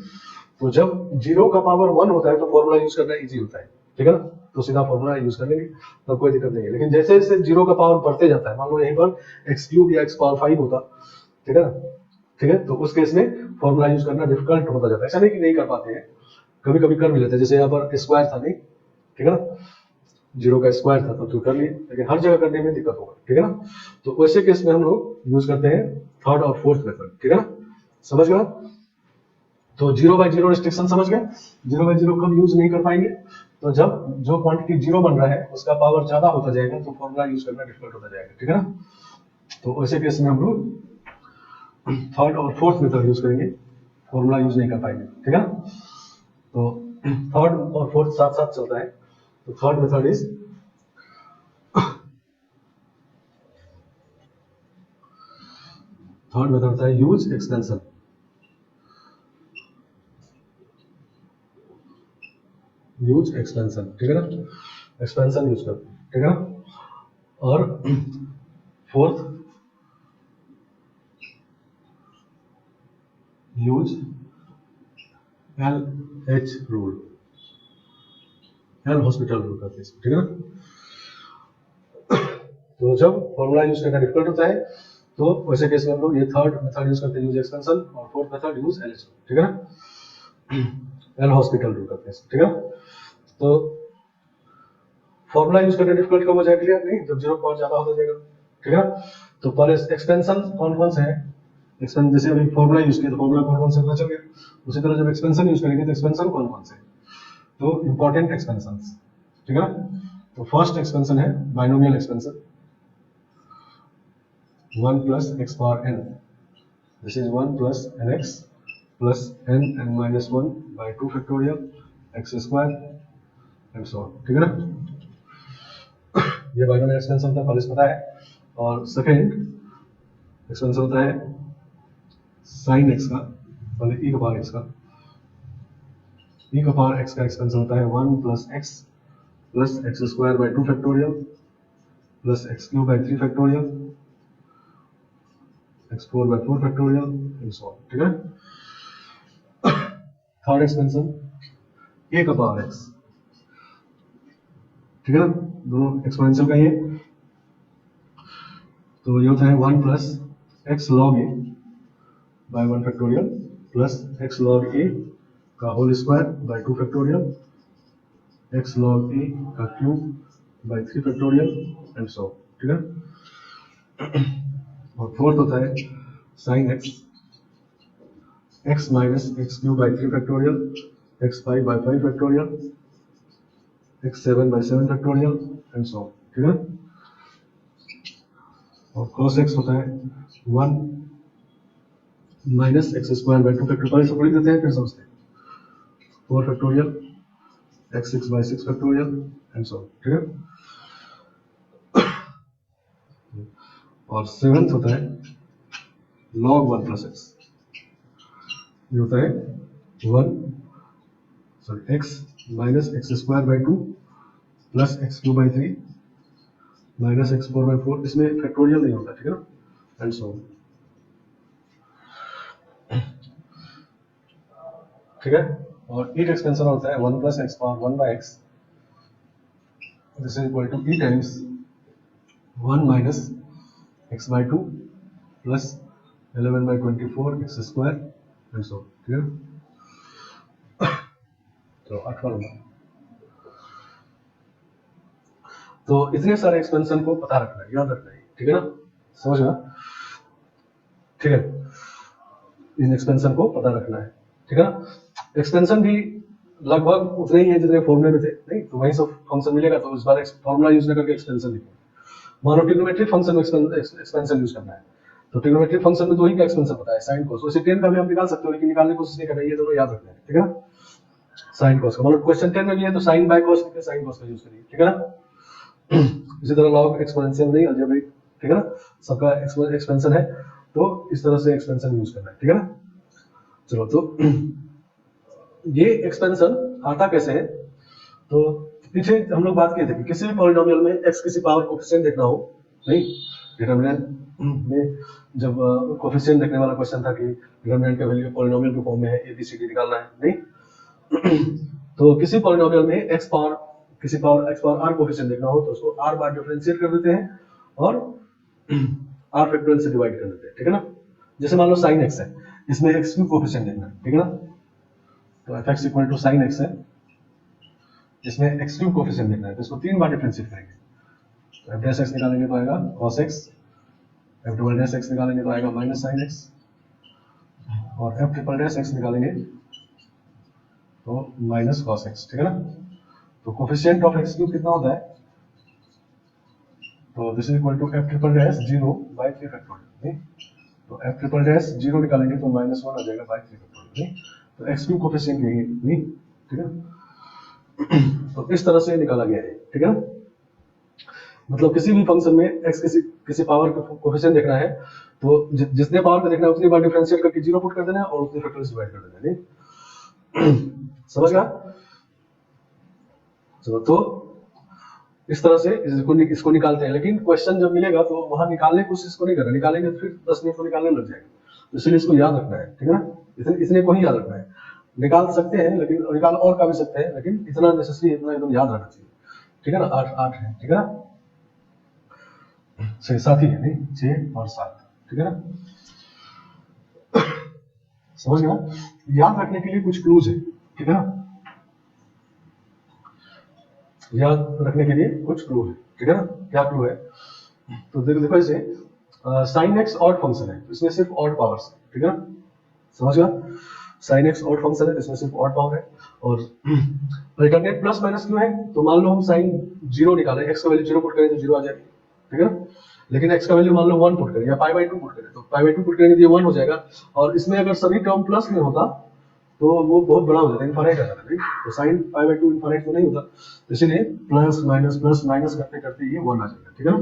तो जब 0 का पावर 1 होता है तो फॉर्मूला यूज करना इजी होता है, ठीक है ना, तो सीधा फॉर्मूला यूज कर लेंगे तो कोई दिक्कत नहीं है। लेकिन जैसे जैसे 0 का पावर बढ़ते जाता है, मान लो यहीं पर x³ या x⁵ होता, ठीक है ना, ठीक है, तो उस केस में फॉर्मूला यूज करना डिफिकल्ट होता जाता है। ऐसा नहीं कि नहीं कर पाते हैं, कभी कभी कर भी लेते हैं, जैसे यहाँ पर स्क्वायर था, नहीं ठीक है ना, 0 का स्क्वायर था तो कर लिए, लेकिन हर जगह करने में दिक्कत होगा, ठीक है ना। तो वैसे केस में हम लोग यूज करते हैं थर्ड और फोर्थ मेथड, ठीक है ना, समझ गया। तो 0/0 रिस्ट्रिक्शन समझ गए। 0/0 कब यूज नहीं कर पाएंगे, तो जब जो क्वांटिटी 0 बन रहा है उसका पावर ज्यादा होता जाएगा तो फॉर्मूला यूज करना डिफिकल्ट होता जाएगा, ठीक है ना। तो वैसे केस में हम लोग थर्ड और फोर्थ मेथड यूज करेंगे, फॉर्मूला यूज नहीं कर पाएंगे, ठीक है ना। तो थर्ड और फोर्थ साथ साथ चलता है। तो third method is third method होता है यूज एक्सपेंशन, यूज एक्सपेंशन, ठीक है ना, एक्सपेंशन यूज कर, ठीक है ना। और fourth use LH rule, L hospital rule करते हैं, ठीक है ना। तो जब फॉर्मूला यूज करना डिफिकल्ट होता है तो वैसे केस में हम लोग ये थर्ड मेथड यूज करते हैं यूज एक्सपेंशन, और फोर्थ मेथड यूज LH, ठीक है ना, एल हॉस्पिटल रूल करते हैं, ठीक है। तो फॉर्मूला यूज करना डिफिकल्ट कब हो जाएगा, क्लियर, नहीं जब 0 पावर ज्यादा होता जाएगा, ठीक है ना। तो पहले एक्सपेंशन कौन कौन से हैं, एक्सपेंशन जैसे अभी फॉर्मूला यूज किया तो फॉर्मूला कौन कौन से पता चल गया, उसी तरह जब एक्सपेंशन यूज करेंगे तो एक्सपेंशन कौन कौन से, तो इंपॉर्टेंट एक्सपेंशन, ठीक है ना। तो फर्स्ट एक्सपेंशन है binomial expansion, 1 + x power n, this is 1 + nx + n(n−1) by 2 factorial x² and so on, ठीक है ना। ये बाइनोमियल एक्सपेंशन होता है, पहले से पता है। और सेकंड एक्सपेंशन होता है sin x का, पहले e का x का, e का x का एक्सपेंशन होता है 1 + x + x² by 2 factorial + x³ by 3 factorial x4 by 4 factorial and so on, ठीक है। थर्ड एक्सपेंशन a का x, ठीक है ना, दोनों एक्सपोनेंशियल का ये, तो ये होता है 1 + x log a by 1 factorial + x log a का whole square by 2 factorial x log a का cube by 3 factorial and so on, ठीक है। और फोर्थ होता है sin x, x minus x cube by 3 factorial, x5 by 5 factorial, x7 by 7 factorial and so on, ठीक है। और cos x होता है 1 minus x square by 2 factorial, इसको लिख देते हैं फिर समझते हैं, 4 factorial, x6 by 6 factorial and so on, ठीक है। और 7th होता है log 1 प्लस एक्स, ये होता है 1 x minus x square by 2 plus x cube by 3 minus x 4 by 4, इसमें फैक्टोरियल नहीं होता, ठीक है ना, एंड सो ऑन, ठीक है। और ईट एक्सपेंशन होता है 1 plus x power 1 by x, this is equal to e times 1 minus x by 2 plus 11 by 24 x square and so, ठीक है। तो 8वां नंबर, तो इतने सारे एक्सपेंशन को पता रखना है, याद रखना है, ठीक है ना, समझ में, ठीक है। इन एक्सपेंशन को पता रखना है, ठीक है ना। एक्सपेंशन भी लगभग उतने ही है जितने फॉर्मूले में थे, नहीं तो वही सब फंक्शन मिलेगा, तो इस बार फॉर्मूला यूज न करके एक्सपेंशन लिखेंगे। मानो ट्रिग्नोमेट्रिक फंक्शन में एक्सपेंशन यूज करना है, तो ट्रिग्नोमेट्रिक फंक्शन में दो ही का एक्सपेंशन पता है, साइन कोस, वैसे 10 का भी हम निकाल सकते हो, लेकिन निकालने की कोशिश नहीं करना है, ये दोनों याद रखना है, ठीक है। साइन कोस का मतलब क्वेश्चन 10 में भी है तो साइन बाय कोस लिखकर साइन कोस का यूज करिए, ठीक है ना। इसी तरह लॉग एक्सपोनेंशियल नहीं, अलजेब्रिक, ठीक है ना, सबका एक्सपेंशन है, तो इस तरह से एक्सपेंशन यूज करना है, ठीक है ना। चलो, तो ये एक्सपेंशन आता कैसे है, तो पीछे हम लोग बात किए थे कि किसी भी पॉलिनोमियल में x किसी पावर कोफिशिएंट देखना हो, नहीं डिटरमिनेंट में जब कोफिशिएंट देखने वाला क्वेश्चन था कि डिटरमिनेंट का वैल्यू पॉलिनोमियल के फॉर्म में है, एबीसीडी निकालना है, नहीं तो किसी पॉलिनोमियल में x पावर किसी power x power r coefficient देखना हो तो उसको r बार डिफरेंशिएट कर देते हैं और r फैक्टोरियल से डिवाइड कर देते हैं, ठीक है ना। जैसे मान लो sin x है, इसमें x क्यूब कोफिशिएंट देखना है, ठीक है ना, तो fx equal to sin x है, इसमें x क्यूब कोफिशिएंट देखना है, तो इसको 3 बार डिफरेंशिएट करेंगे, तो f डैश x निकालेंगे तो आएगा cos x, f double dash x निकालेंगे तो आएगा माइनस sin x, और f ट्रिपल डैश x निकालेंगे तो माइनस cos x, ठीक है ना। तो कोफिशिएंट ऑफ x क्यूब कितना होता है, तो this is equal to f triple dash 0 by 3 factorial, तो f ट्रिपल डैश 0 निकालेंगे तो माइनस 1 आ जाएगा बाय 3 फैक्टोरियल, तो x क्यूब कोफिशिएंट यही है, नहीं, ठीक है। तो इस तरह से निकाला गया है, ठीक है ना। मतलब किसी भी फंक्शन में x किसी पावर का कोफिशिएंट देखना है तो जितने पावर का देखना है उतनी बार डिफरेंशिएट करके 0 पुट कर देना है और उतने फैक्टर्स डिवाइड कर देना है, नहीं समझ गया। चलो, तो इस तरह से इसको निकालते हैं, लेकिन क्वेश्चन जब मिलेगा तो वहां निकालने की कोशिश को नहीं करना, निकालेंगे तो फिर 10 मिनट को निकालने लग जाएगा, तो इसलिए इसको याद रखना है, ठीक है ना। इतने को ही याद रखना है, निकाल सकते हैं लेकिन निकाल और का भी सकते हैं, लेकिन इतना नेसेसरी, इतना एकदम याद रहना चाहिए, ठीक है ना। 8 है, ठीक है ना, 6 7 ही है, नहीं 6 और 7, ठीक है ना, समझ गया। याद रखने के लिए कुछ क्लूज है, ठीक है ना, याद रखने के लिए कुछ क्लू है, ठीक है ना। क्या क्लू है, तो देखो इसे sin x ऑड फंक्शन है, इसमें सिर्फ ऑड पावर्स है, ठीक है ना, समझ गया। sin x ऑड फंक्शन है, इसमें सिर्फ ऑड पावर है, और अल्टरनेट प्लस माइनस क्यों है, तो मान लो हम sin 0 निकालें, x का वैल्यू 0 पुट करें तो 0 आ जाएगी, ठीक है ना, लेकिन x का वैल्यू मान लो 1 पुट करें या π/2 पुट करें तो π/2 पुट करेंगे तो ये 1 हो जाएगा, और इसमें अगर सभी टर्म प्लस में होता तो वो बहुत बड़ा हो जाता है, इनफाइनाइट आ जाता है, तो sin π/2 इनफाइनाइट तो नहीं होता, तो इसीलिए प्लस माइनस करते करते ये 1 आ जाएगा, ठीक है ना,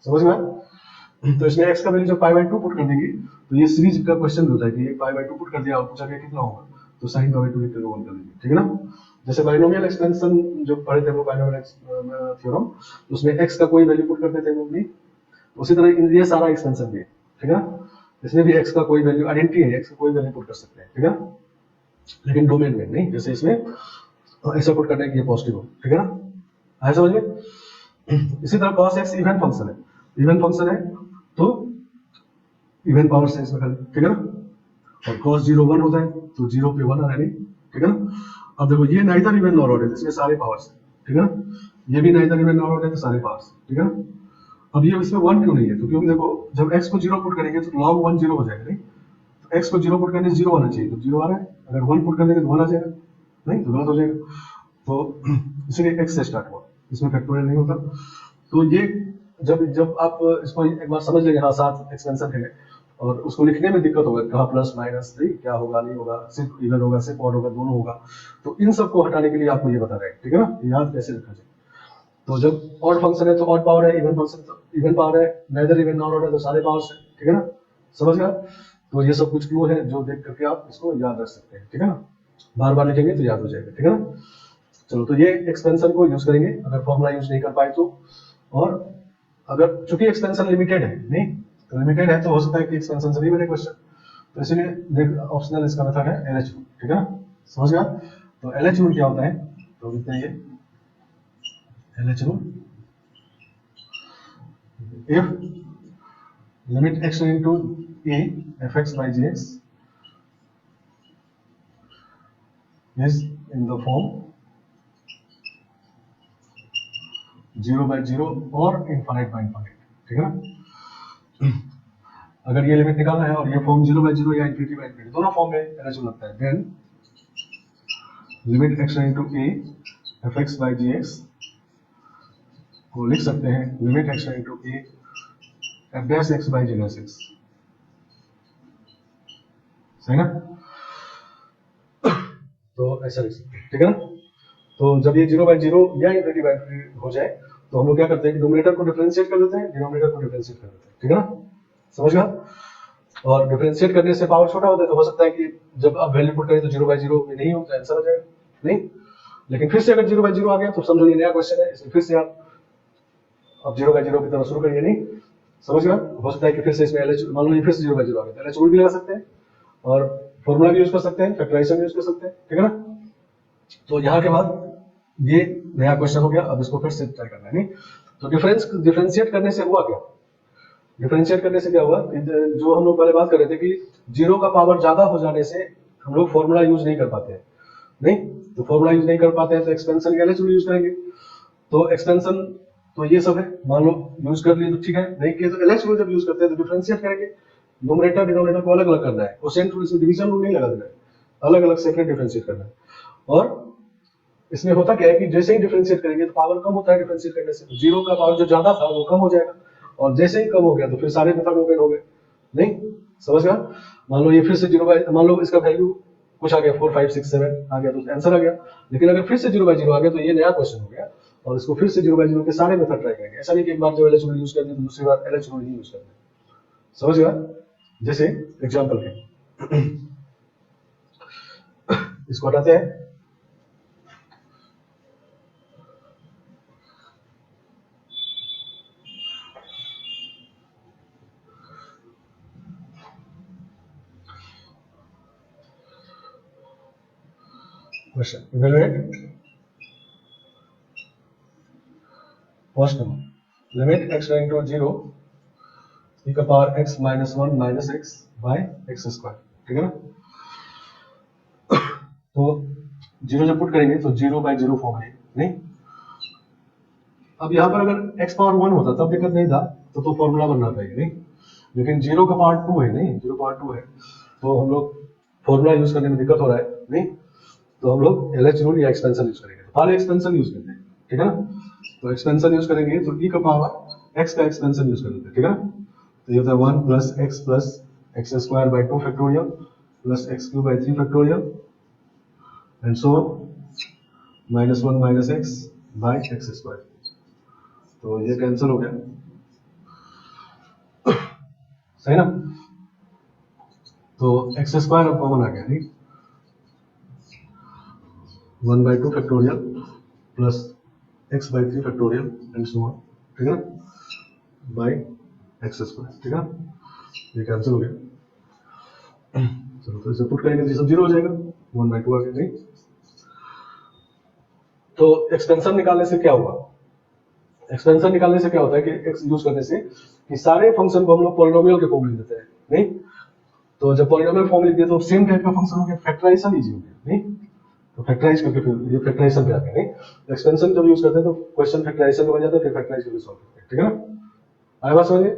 समझ में। तो इसमें x का वैल्यू जब π/2 पुट कर देंगे तो ये सीरीज का क्वेश्चन होता है कि ये π/2 पुट कर दिया और पूछा गया कितना होगा, तो sin π/2 1 कर देंगे, ठीक है ना। जैसे बाइनोमियल एक्सपेंशन जो पढ़े थे वो बाइनोमियल थ्योरम, तो उसमें x का कोई वैल्यू पुट करते थे वो भी, उसी तरह ये सारा एक्सपेंशन भी है, ठीक है ना, इसमें भी x का कोई वैल्यू आइडेंटिटी है, x का कोई वैल्यू पुट कर सकते हैं, ठीक है, लेकिन डोमेन में नहीं, जैसे इसमें ऐसा पुट करना है कि ये पॉजिटिव हो, ठीक है ना, आया समझ में। इसी तरह cos x इवन फंक्शन है, इवन फंक्शन है तो इवन पावर से इसमें कर, ठीक है ना, और cos 0 1 होता है तो 0 पे 1 आ रहा है, ठीक है ना। अब देखो ये नाइदर इवन नॉर ऑड है, इसमें सारे पावर्स, ठीक है ना, ये भी नाइदर इवन नॉर ऑड है तो सारे पावर्स, ठीक है ना। अब ये इसमें 1 क्यों नहीं है, तो क्योंकि देखो जब x को 0 पुट करेंगे तो log 1 0 हो जाएगा, नहीं, तो x को 0 पुट करने से 0 आना चाहिए, तो 0 आ रहा है। अगर 1 पुट कर देंगे तो 1 आ जाएगा, नहीं तो गलत हो जाएगा। तो इसलिए x से स्टार्ट हुआ, इसमें फैक्टोरियल नहीं होता। तो ये जब आप इसको एक बार समझ लेंगे, हाँ 7 एक्सपेंशन है और उसको लिखने में दिक्कत होगा, कहाँ प्लस माइनस नहीं क्या होगा नहीं होगा, सिर्फ इवन होगा सिर्फ ऑड होगा दोनों होगा, तो इन सबको हटाने के लिए आपको ये बता रहे हैं, ठीक है ना, याद कैसे रखा जाए। तो जब ऑड फंक्शन है तो ऑड पावर है, इवन फंक्शन तो इवन पावर है, नेदर इवन नॉर ऑड है तो सारे पावर्स है, ठीक है ना, समझ गया। तो ये सब कुछ क्लू है जो देख करके आप इसको याद रख सकते हैं, ठीक है ना, बार बार लिखेंगे तो याद हो जाएगा, ठीक है ना। चलो तो ये एक्सपेंशन को यूज करेंगे अगर फॉर्मूला यूज नहीं कर पाए तो। और अगर चूंकि एक्सपेंशन लिमिटेड है, नहीं तो लिमिटेड है तो हो सकता है कि एक्सपेंशन से नहीं बने क्वेश्चन, तो इसलिए देख ऑप्शनल इसका मेथड है एलएच रूल, ठीक है ना, समझ गया। तो एलएच रूल क्या होता है, तो लिखते हैं ये LH rule, if limit x into a fx by gx is in the form 0 by 0 और infinite by infinite, ठीक है ना। अगर ये लिमिट निकालना है और ये फॉर्म 0 by 0 या infinity by infinity दोनों फॉर्म में एलएच रूल लगता है, then limit x into a fx by gx को लिख सकते हैं limit x into a f dash x by g dash x, सही ना। तो ऐसा लिख सकते हैं, ठीक है ना। तो जब ये 0 by 0 या इनफिनिटी by इनफिनिटी हो जाए तो हम लोग क्या करते हैं कि न्यूमरेटर को डिफरेंशिएट कर देते हैं, डिनोमिनेटर को डिफरेंशिएट कर देते हैं, ठीक है ना, समझ गया। और डिफरेंशिएट करने से पावर छोटा होता है तो हो सकता है कि जब आप वैल्यू पुट करें तो 0 by 0 में नहीं होता, आंसर हो जाएगा, नहीं। लेकिन फिर से अगर 0 by 0 आ गया तो समझो ये नया क्वेश्चन है, इसलिए फिर से आप अब 0 by 0 की तरह शुरू करिए, नहीं समझ गया। हो सकता है कि फिर से इसमें एलएच मान लो फिर से 0 by 0 आ गया तो एलएच रूल भी लगा सकते हैं और फॉर्मूला भी यूज कर सकते हैं, फैक्टराइजेशन भी यूज कर सकते हैं, ठीक है ना। तो यहाँ के बाद ये नया क्वेश्चन हो गया, अब इसको फिर से ट्राई करना है, नहीं तो डिफरेंशिएट करने से हुआ क्या, डिफरेंशिएट करने से क्या हुआ, जो हम लोग पहले बात कर रहे थे कि 0 का पावर ज्यादा हो जाने से हम लोग फॉर्मूला यूज नहीं कर पाते हैं, नहीं तो फॉर्मूला यूज नहीं कर पाते हैं तो एक्सपेंशन का एलएच रूल यूज करेंगे। तो एक्सपेंशन तो ये सब है, मान लो यूज कर लिए तो ठीक है, नहीं किए तो एलएच रूल जब यूज करते हैं तो डिफरेंशिएट करेंगे, न्यूमरेटर डिनोमिनेटर को अलग अलग करना है, कोसेंट रूल से डिवीजन रूल नहीं लगा देना है, अलग अलग सेपरेट डिफरेंशिएट करना है। और इसमें होता क्या है कि जैसे ही डिफरेंशिएट करेंगे तो पावर कम होता है डिफरेंशिएट करने से, 0 का पावर जो ज्यादा था वो कम हो जाएगा और जैसे ही कम हो गया तो फिर सारे मेथड ओपन हो गए, नहीं समझ गया। मान लो ये फिर से 0 by मान लो इसका वैल्यू कुछ आ गया 4 5 6 7 आ गया तो आंसर आ गया, लेकिन अगर फिर से 0 by 0 आ गया तो ये नया क्वेश्चन हो गया और इसको फिर से 0 by 0 के सारे मेथड ट्राई करेंगे। ऐसा नहीं कि एक बार जो एलएच रूल यूज कर दिया तो दूसरी बार एलएच रूल नहीं यूज करना है, समझ गया। जैसे एग्जांपल के इसको हटाते हैं, question evaluate first number limit x going to 0 e का power x minus 1 minus x by x square, ठीक है ना। तो 0 जब पुट करेंगे तो 0 by 0 फॉर्म है, नहीं। अब यहाँ पर अगर x पावर 1 होता तब दिक्कत नहीं था, तो फॉर्मूला बनना चाहिए, नहीं, लेकिन 0 का पावर 2 है, नहीं 0 पावर 2 है तो हम लोग फॉर्मूला यूज करने में दिक्कत हो रहा है, नहीं तो हम लोग एलएच रूल या एक्सपेंशन यूज करेंगे, पहले एक्सपेंशन यूज करते हैं, ठीक है ना। तो एक्सपेंशन यूज करेंगे तो e का पावर x का एक्सपेंशन यूज कर लेते हैं, ठीक है ना। तो ये होता है 1 plus x square by 2 factorial plus x cube by 3 factorial and so on minus 1 minus x by x square। तो ये कैंसिल हो गया, सही ना। तो x स्क्वायर अब कॉमन आ गया, नहीं 1 by 2 factorial plus x by 3 factorial and so on, ठीक है ना, by x square, ठीक है ना, ये कैंसिल हो गया। चलो तो इसे पुट करेंगे तो ये सब 0 हो जाएगा, 1 by 2 आ गया, नहीं। तो एक्सपेंशन निकालने से क्या हुआ, एक्सपेंशन निकालने से क्या होता है कि x यूज करने से कि सारे फंक्शन को हम लोग पॉलिनोमियल के फॉर्म में लिख देते हैं, नहीं तो जब पॉलिनोमियल फॉर्म लिख दिए तो सेम टाइप का फंक्शन हो गया, फैक्टराइजेशन इजी हो गया, नहीं तो फैक्टराइज करके फिर ये फैक्टराइजेशन पे आ गया, नहीं एक्सपेंशन जब यूज करते हैं तो क्वेश्चन फैक्टराइजेशन में बन जाता है, फिर फैक्टराइज करके सॉल्व करते हैं, ठीक है ना। आए बात समझिए।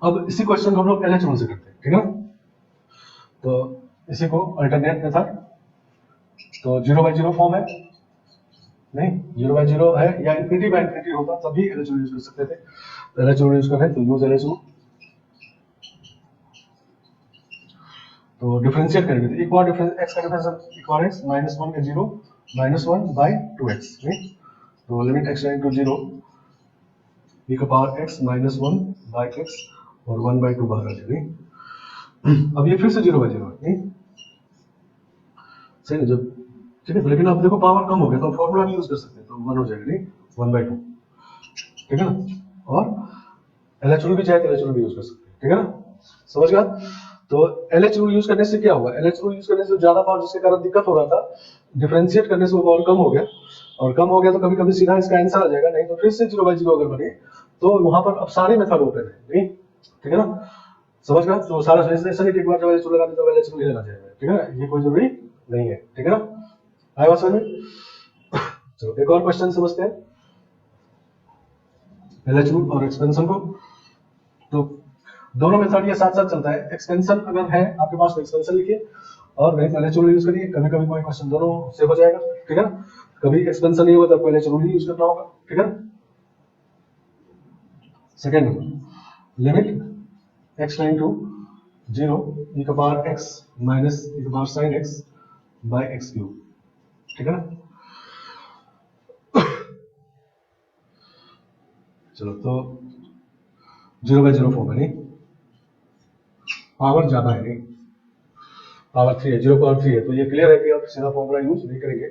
अब इसी क्वेश्चन को हम लोग LH रूल से करते हैं, ठीक है ना। तो इसी को अल्टरनेट मेथड, तो 0/0 फॉर्म है, नहीं 0/0 है या इनफिनिटी बाय इनफिनिटी होता तब भी LH रूल यूज कर सकते थे। तो LH रूल यूज कर रहे हैं तो यूज LH रूल। तो डिफरेंशिएट करेंगे तो एक बार डिफरेंस x का डिफरेंस इक्वल x -1 का 0 -1/2x, नहीं। तो limit x tending to 0 e का पावर x -1/x और 1/2 बाहर आ जाएगी। अब ये फिर से 0/0 है, नहीं सही ना। जब ठीक है, तो लेकिन अब देखो पावर कम हो गया तो फॉर्मूला भी यूज कर सकते हैं, तो 1 हो जाएगा, नहीं 1/2, ठीक है ना। और LH रूल भी चाहे तो LH रूल भी यूज कर सकते हैं, ठीक है ना, समझ गया। तो LH रूल यूज करने से क्या हुआ, LH रूल यूज करने से ज्यादा पावर जिसके कारण दिक्कत हो रहा था, डिफरेंशिएट करने से वो पावर कम हो गया, और कम हो गया तो कभी कभी सीधा इसका आंसर आ जाएगा, नहीं तो फिर से 0/0 अगर बने तो वहां पर अब सारे मेथड ओपन है, नहीं ठीक है ना, समझ गया। तो सारा सॉल्यूशन एक बार जब LH रूल लगा दें तो LH रूल ही लगा जाएगा, ठीक है ना, ये कोई जरूरी नहीं है, ठीक है ना, आया बात समझ में। चलो एक और क्वेश्चन समझते हैं LH रूल और एक्सपेंशन को। तो दोनों मेथड ये साथ साथ चलता है, एक्सपेंशन अगर है आपके पास तो एक्सपेंशन लिखिए, और नहीं तो LH रूल यूज करिए। कभी कभी कोई क्वेश्चन दोनों से हो जाएगा, ठीक है ना, कभी एक्सपेंशन नहीं होगा तो आपको LH रूल ही यूज करना होगा, ठीक है। Second limit x tending to 0 e का पावर x माइनस e का power sin x by x cube, ठीक है ना। चलो तो 0/0 फॉर्म है, नहीं पावर ज्यादा है, नहीं पावर 3 है, 0/3 है, तो ये क्लियर है कि आप सीधा फॉर्मूला यूज नहीं करेंगे,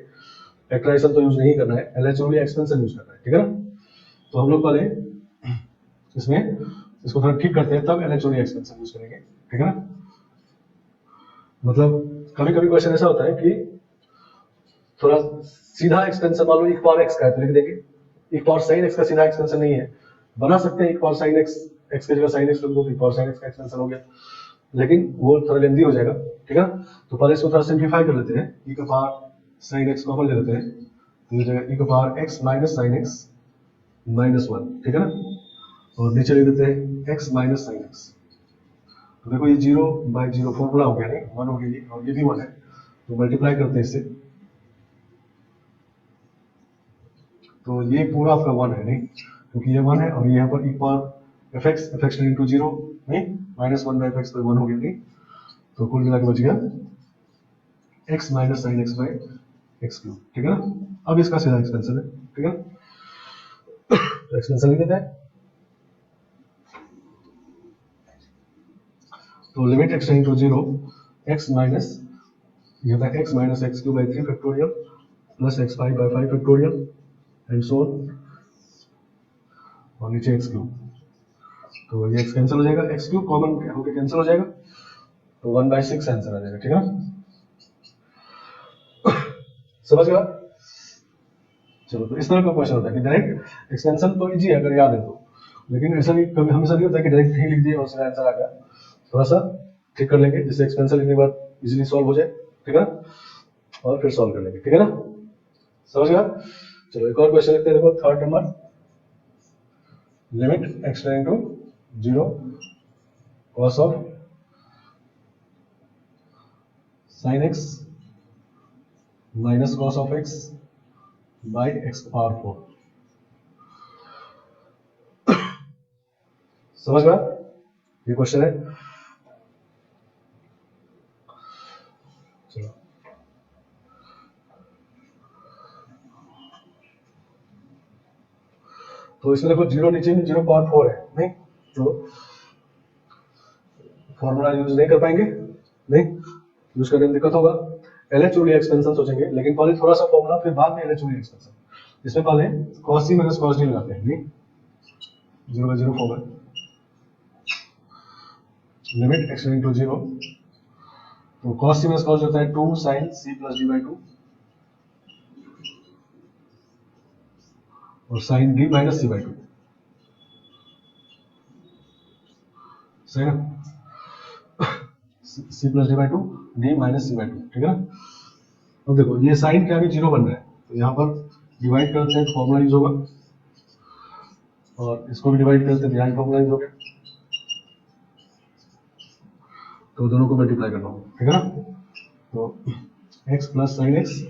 फैक्टराइजेशन तो यूज नहीं करना है, LH रूल या एक्सपेंशन यूज करना है, ठीक है ना। तो हम लोग पहले इसमें इसको थोड़ा ठीक करते हैं, तब LH रूल या एक्सपेंशन यूज करेंगे, ठीक है ना। मतलब कभी कभी क्वेश्चन ऐसा होता है कि थोड़ा सीधा एक्सपेंशन, मान लो एक पावर x का है तो लिख देंगे, एक पावर sin x का सीधा एक्सपेंशन नहीं है, बना सकते हैं एक पावर sin x, x की जगह sin x लिख दो तो एक पावर sin x का एक्सपेंशन हो गया, लेकिन वो थोड़ा लेंदी हो जाएगा, ठीक है। तो पहले इसको थोड़ा सिंप्लीफाई कर लेते हैं, e का पावर sin x कॉमन ले लेते हैं, तो ये जगह e का power x minus sin x minus 1, ठीक है ना, और नीचे लिख देते हैं x माइनस sin x। तो देखो ये 0/0 फॉर्मूला हो गया, नहीं 1 हो गया और ये भी 1 है, तो मल्टीप्लाई करते हैं इससे, तो ये पूरा आपका 1 है, नहीं क्योंकि ये 1 है और यहाँ पर e power fx tending to 0, नहीं -1/x तो 1 हो गया, नहीं तो कुल मिला के बच गया x minus sin x by x cube, ठीक है ना। अब इसका सीधा एक्सपेंशन है, ठीक है, तो एक्सपेंशन लिख देते हैं। तो limit x tending to 0 x minus ये होता है x minus x cube by 3 factorial plus x5 by 5 factorial and so on, और नीचे x क्यूब, तो ये x कैंसिल हो जाएगा, x क्यूब कॉमन होकर कैंसिल हो जाएगा, तो 1/6 आंसर आ जाएगा, ठीक है ना, समझ गया। चलो तो इस तरह का क्वेश्चन होता है कि डायरेक्ट एक्सपेंशन तो इजी है अगर याद है तो, लेकिन ऐसा नहीं, कभी हमेशा नहीं होता कि डायरेक्ट ही लिख दिए और सीधा आंसर आ गया, थोड़ा सा ठीक कर लेंगे जिससे एक्सपेंशन लिखने के बाद इजीली सॉल्व हो जाए, ठीक है ना, और फिर सॉल्व कर लेंगे, ठीक है ना, समझ गया। चलो एक और क्वेश्चन लिखते हैं, देखो third number, limit x tending to 0 cos of sin x minus cos of x by x power 4, समझ गया, ये क्वेश्चन है। चलो तो इसमें देखो 0 नीचे में 0 पावर 4 है, नहीं तो फॉर्मूला यूज नहीं कर पाएंगे, नहीं यूज करने में दिक्कत होगा, LH रूल या एक्सपेंशन सोचेंगे, लेकिन पहले थोड़ा सा फॉर्मूला फिर बाद में LH रूल या एक्सपेंशन। इसमें पहले cos c minus cos d लगाते हैं, नहीं 0/0 फॉर्म है, लिमिट x टेंडिंग टू 0, तो cos c माइनस cos होता है 2 sin c plus d by 2 और sin d minus c by 2, सही ना, c plus D by 2 d minus c by 2, ठीक है ना। अब देखो ये साइन क्या भी 0 बन रहा है, तो यहाँ पर डिवाइड करते हैं तो फॉर्मूला यूज होगा, और इसको भी डिवाइड करते हैं तो यहाँ फॉर्मूला यूज हो गया, तो दोनों को मल्टीप्लाई करना होगा, ठीक है ना। तो x प्लस साइन एक्स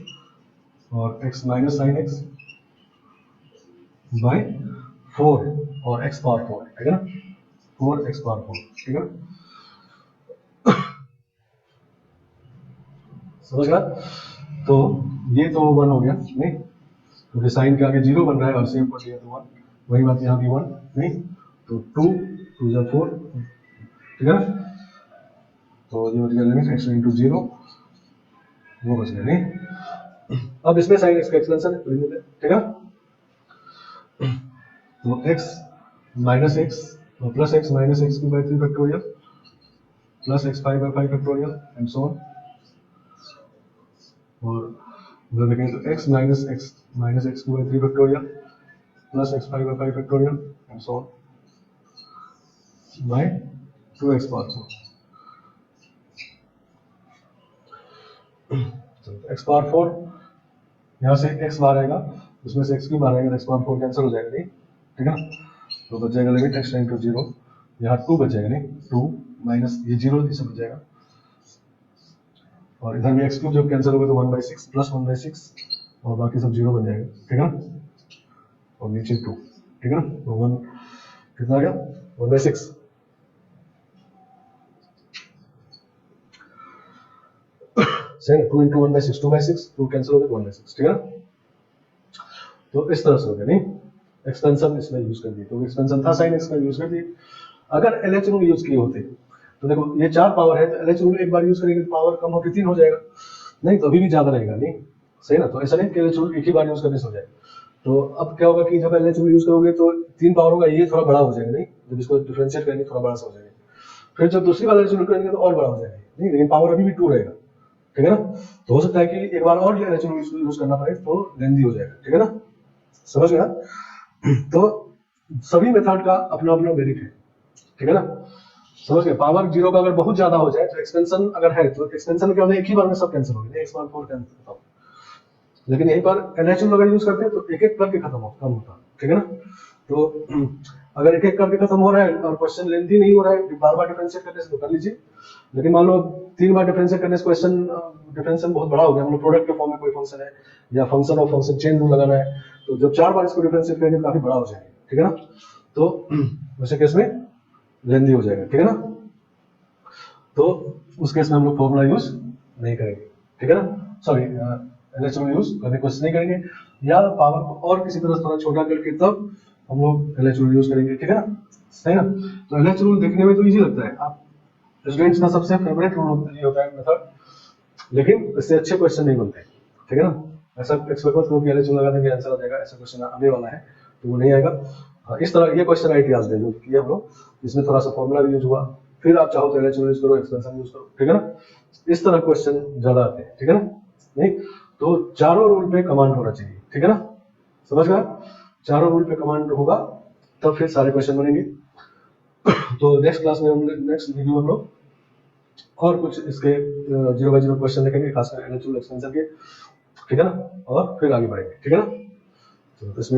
और x minus sine x by 4 और x पावर 4, ठीक है ना, 4x पावर 4, ठीक है ना, समझ गया। तो ये तो 1 हो गया नहीं, क्योंकि साइन के आगे 0 बन रहा है और सेम पर दिया तो 1, वही बात यहाँ भी 1 नहीं, तो 2 2 जा 4, ठीक है ना। तो ये बच गया लिमिट x इंटू 0, वो बच गया नहीं। अब इसमें साइन x का एक्सपेंशन है, ठीक है। तो x minus x plus x minus x की by 3 factorial plus x 5 by 5 factorial and so on. और उधर देखें तो x माइनस एक्स की by 3 factorial plus x 5 by 5 factorial and so on by 2x power 4। x power 4 यहाँ से x बार आएगा, उसमें से x की बार आएगा, x पावर 4 कैंसिल हो जाएगा नहीं, ठीक है ना। तो बच जाएगा लिमिट x टेंड टू 0, यहाँ 2 बच जाएगा नहीं, 2 माइनस ये 0 इसे बच जाएगा, और इधर भी x क्यूब जब कैंसिल होगा तो 1/6 प्लस 1/6 और बाकी सब 0 बन जाएगा, ठीक है ना, और नीचे 2, ठीक है ना। तो 1 कितना आ गया 1/6, सही ना, 2 इंटू 1/6 2/6, 2 कैंसिल हो गया 1/6, ठीक है ना। तो इस तरह से हो गया नहीं, एक्सपेंशन इसमें यूज कर दिए, तो एक्सपेंशन था साइन एक्स का यूज कर दिए। अगर LH रूल यूज किए होते तो देखो ये 4 पावर है, तो LH रूल एक बार यूज करेंगे तो पावर कम होकर 3 हो जाएगा, नहीं तो अभी भी ज्यादा रहेगा नहीं, सही ना। तो ऐसा नहीं कि LH रूल एक ही बार यूज करने से हो जाएगा। तो अब क्या होगा कि जब LH रूल यूज करोगे तो 3 पावर होगा, ये थोड़ा बड़ा हो जाएगा नहीं, जब इसको डिफरेंशिएट करेंगे थोड़ा बड़ा सा हो जाएगा, फिर जब दूसरी बार LH रूल करेंगे तो और बड़ा हो जाएगा नहीं, लेकिन पावर अभी भी 2 रहेगा, ठीक है ना। तो हो सकता है कि एक बार और LH रूल यूज करना पड़े तो लेंथी हो जाएगा, ठीक है ना, समझ गया। तो सभी मेथड का अपना अपना मेरिट है, ठीक है ना, समझ गए। पावर 0 का अगर बहुत ज्यादा हो जाए तो एक्सपेंशन अगर है तो एक्सपेंशन क्या होता है, एक ही बार में सब कैंसिल हो गए, x पावर 4 कैंसिल होता, लेकिन यहीं पर LH अगर यूज करते हैं तो एक एक करके खत्म होता, ठीक है ना। तो अगर एक एक करके खत्म हो रहा है और क्वेश्चन लेंथी नहीं हो रहा है, बार बार डिफरेंशिएट करने से तो कर लीजिए, लेकिन मान लो 3 बार डिफरेंशिएट करने से क्वेश्चन डिफरेंशिएशन बहुत बड़ा हो गया, मतलब प्रोडक्ट के फॉर्म में कोई फंक्शन है या function of function chain rule लगाना है, तो जब 4 बार इसको डिफरेंशिएट करेंगे तो काफी बड़ा हो जाएगा, ठीक है ना। तो वैसे केस में लेंथी हो जाएगा, ठीक है ना। तो उस केस में हम लोग फॉर्मूला यूज नहीं करेंगे, ठीक है ना, सॉरी LH रूल यूज करने की कोशिश नहीं करेंगे, या पावर को और किसी तरह थोड़ा छोटा करके तब हम लोग LH रूल यूज करेंगे, ठीक है ना, सही ना। तो LH रूल देखने में तो इजी लगता है, आप स्टूडेंट्स का सबसे फेवरेट रूल होता है मेथड, लेकिन इससे अच्छे क्वेश्चन नहीं बनते, ठीक है ना। ऐसा एक्सपेक्ट मत करो कि LH रूल लगाने के आंसर आ जाएगा, ऐसा क्वेश्चन आने वाला है तो वो नहीं आएगा। इस तरह ये क्वेश्चन ITRs दे जो किया हम लोग, इसमें थोड़ा सा फॉर्मूला भी यूज हुआ, फिर आप चाहो तो LH रूल यूज करो, एक्सपेंशन यूज करो, ठीक है ना। इस तरह क्वेश्चन ज्यादा आते हैं, ठीक है ना। नहीं तो चारों रूल पे कमांड होना चाहिए, ठीक है ना, समझ गया। चारों रूल पे कमांड होगा तब फिर सारे क्वेश्चन बनेंगे। तो नेक्स्ट क्लास में हम नेक्स्ट वीडियो हम लोग और कुछ इसके 0/0 क्वेश्चन देखेंगे, खासकर LH रूल एक्सपेंशन के, ठीक है ना, और फिर आगे बढ़ेंगे, ठीक है ना। तो इसमें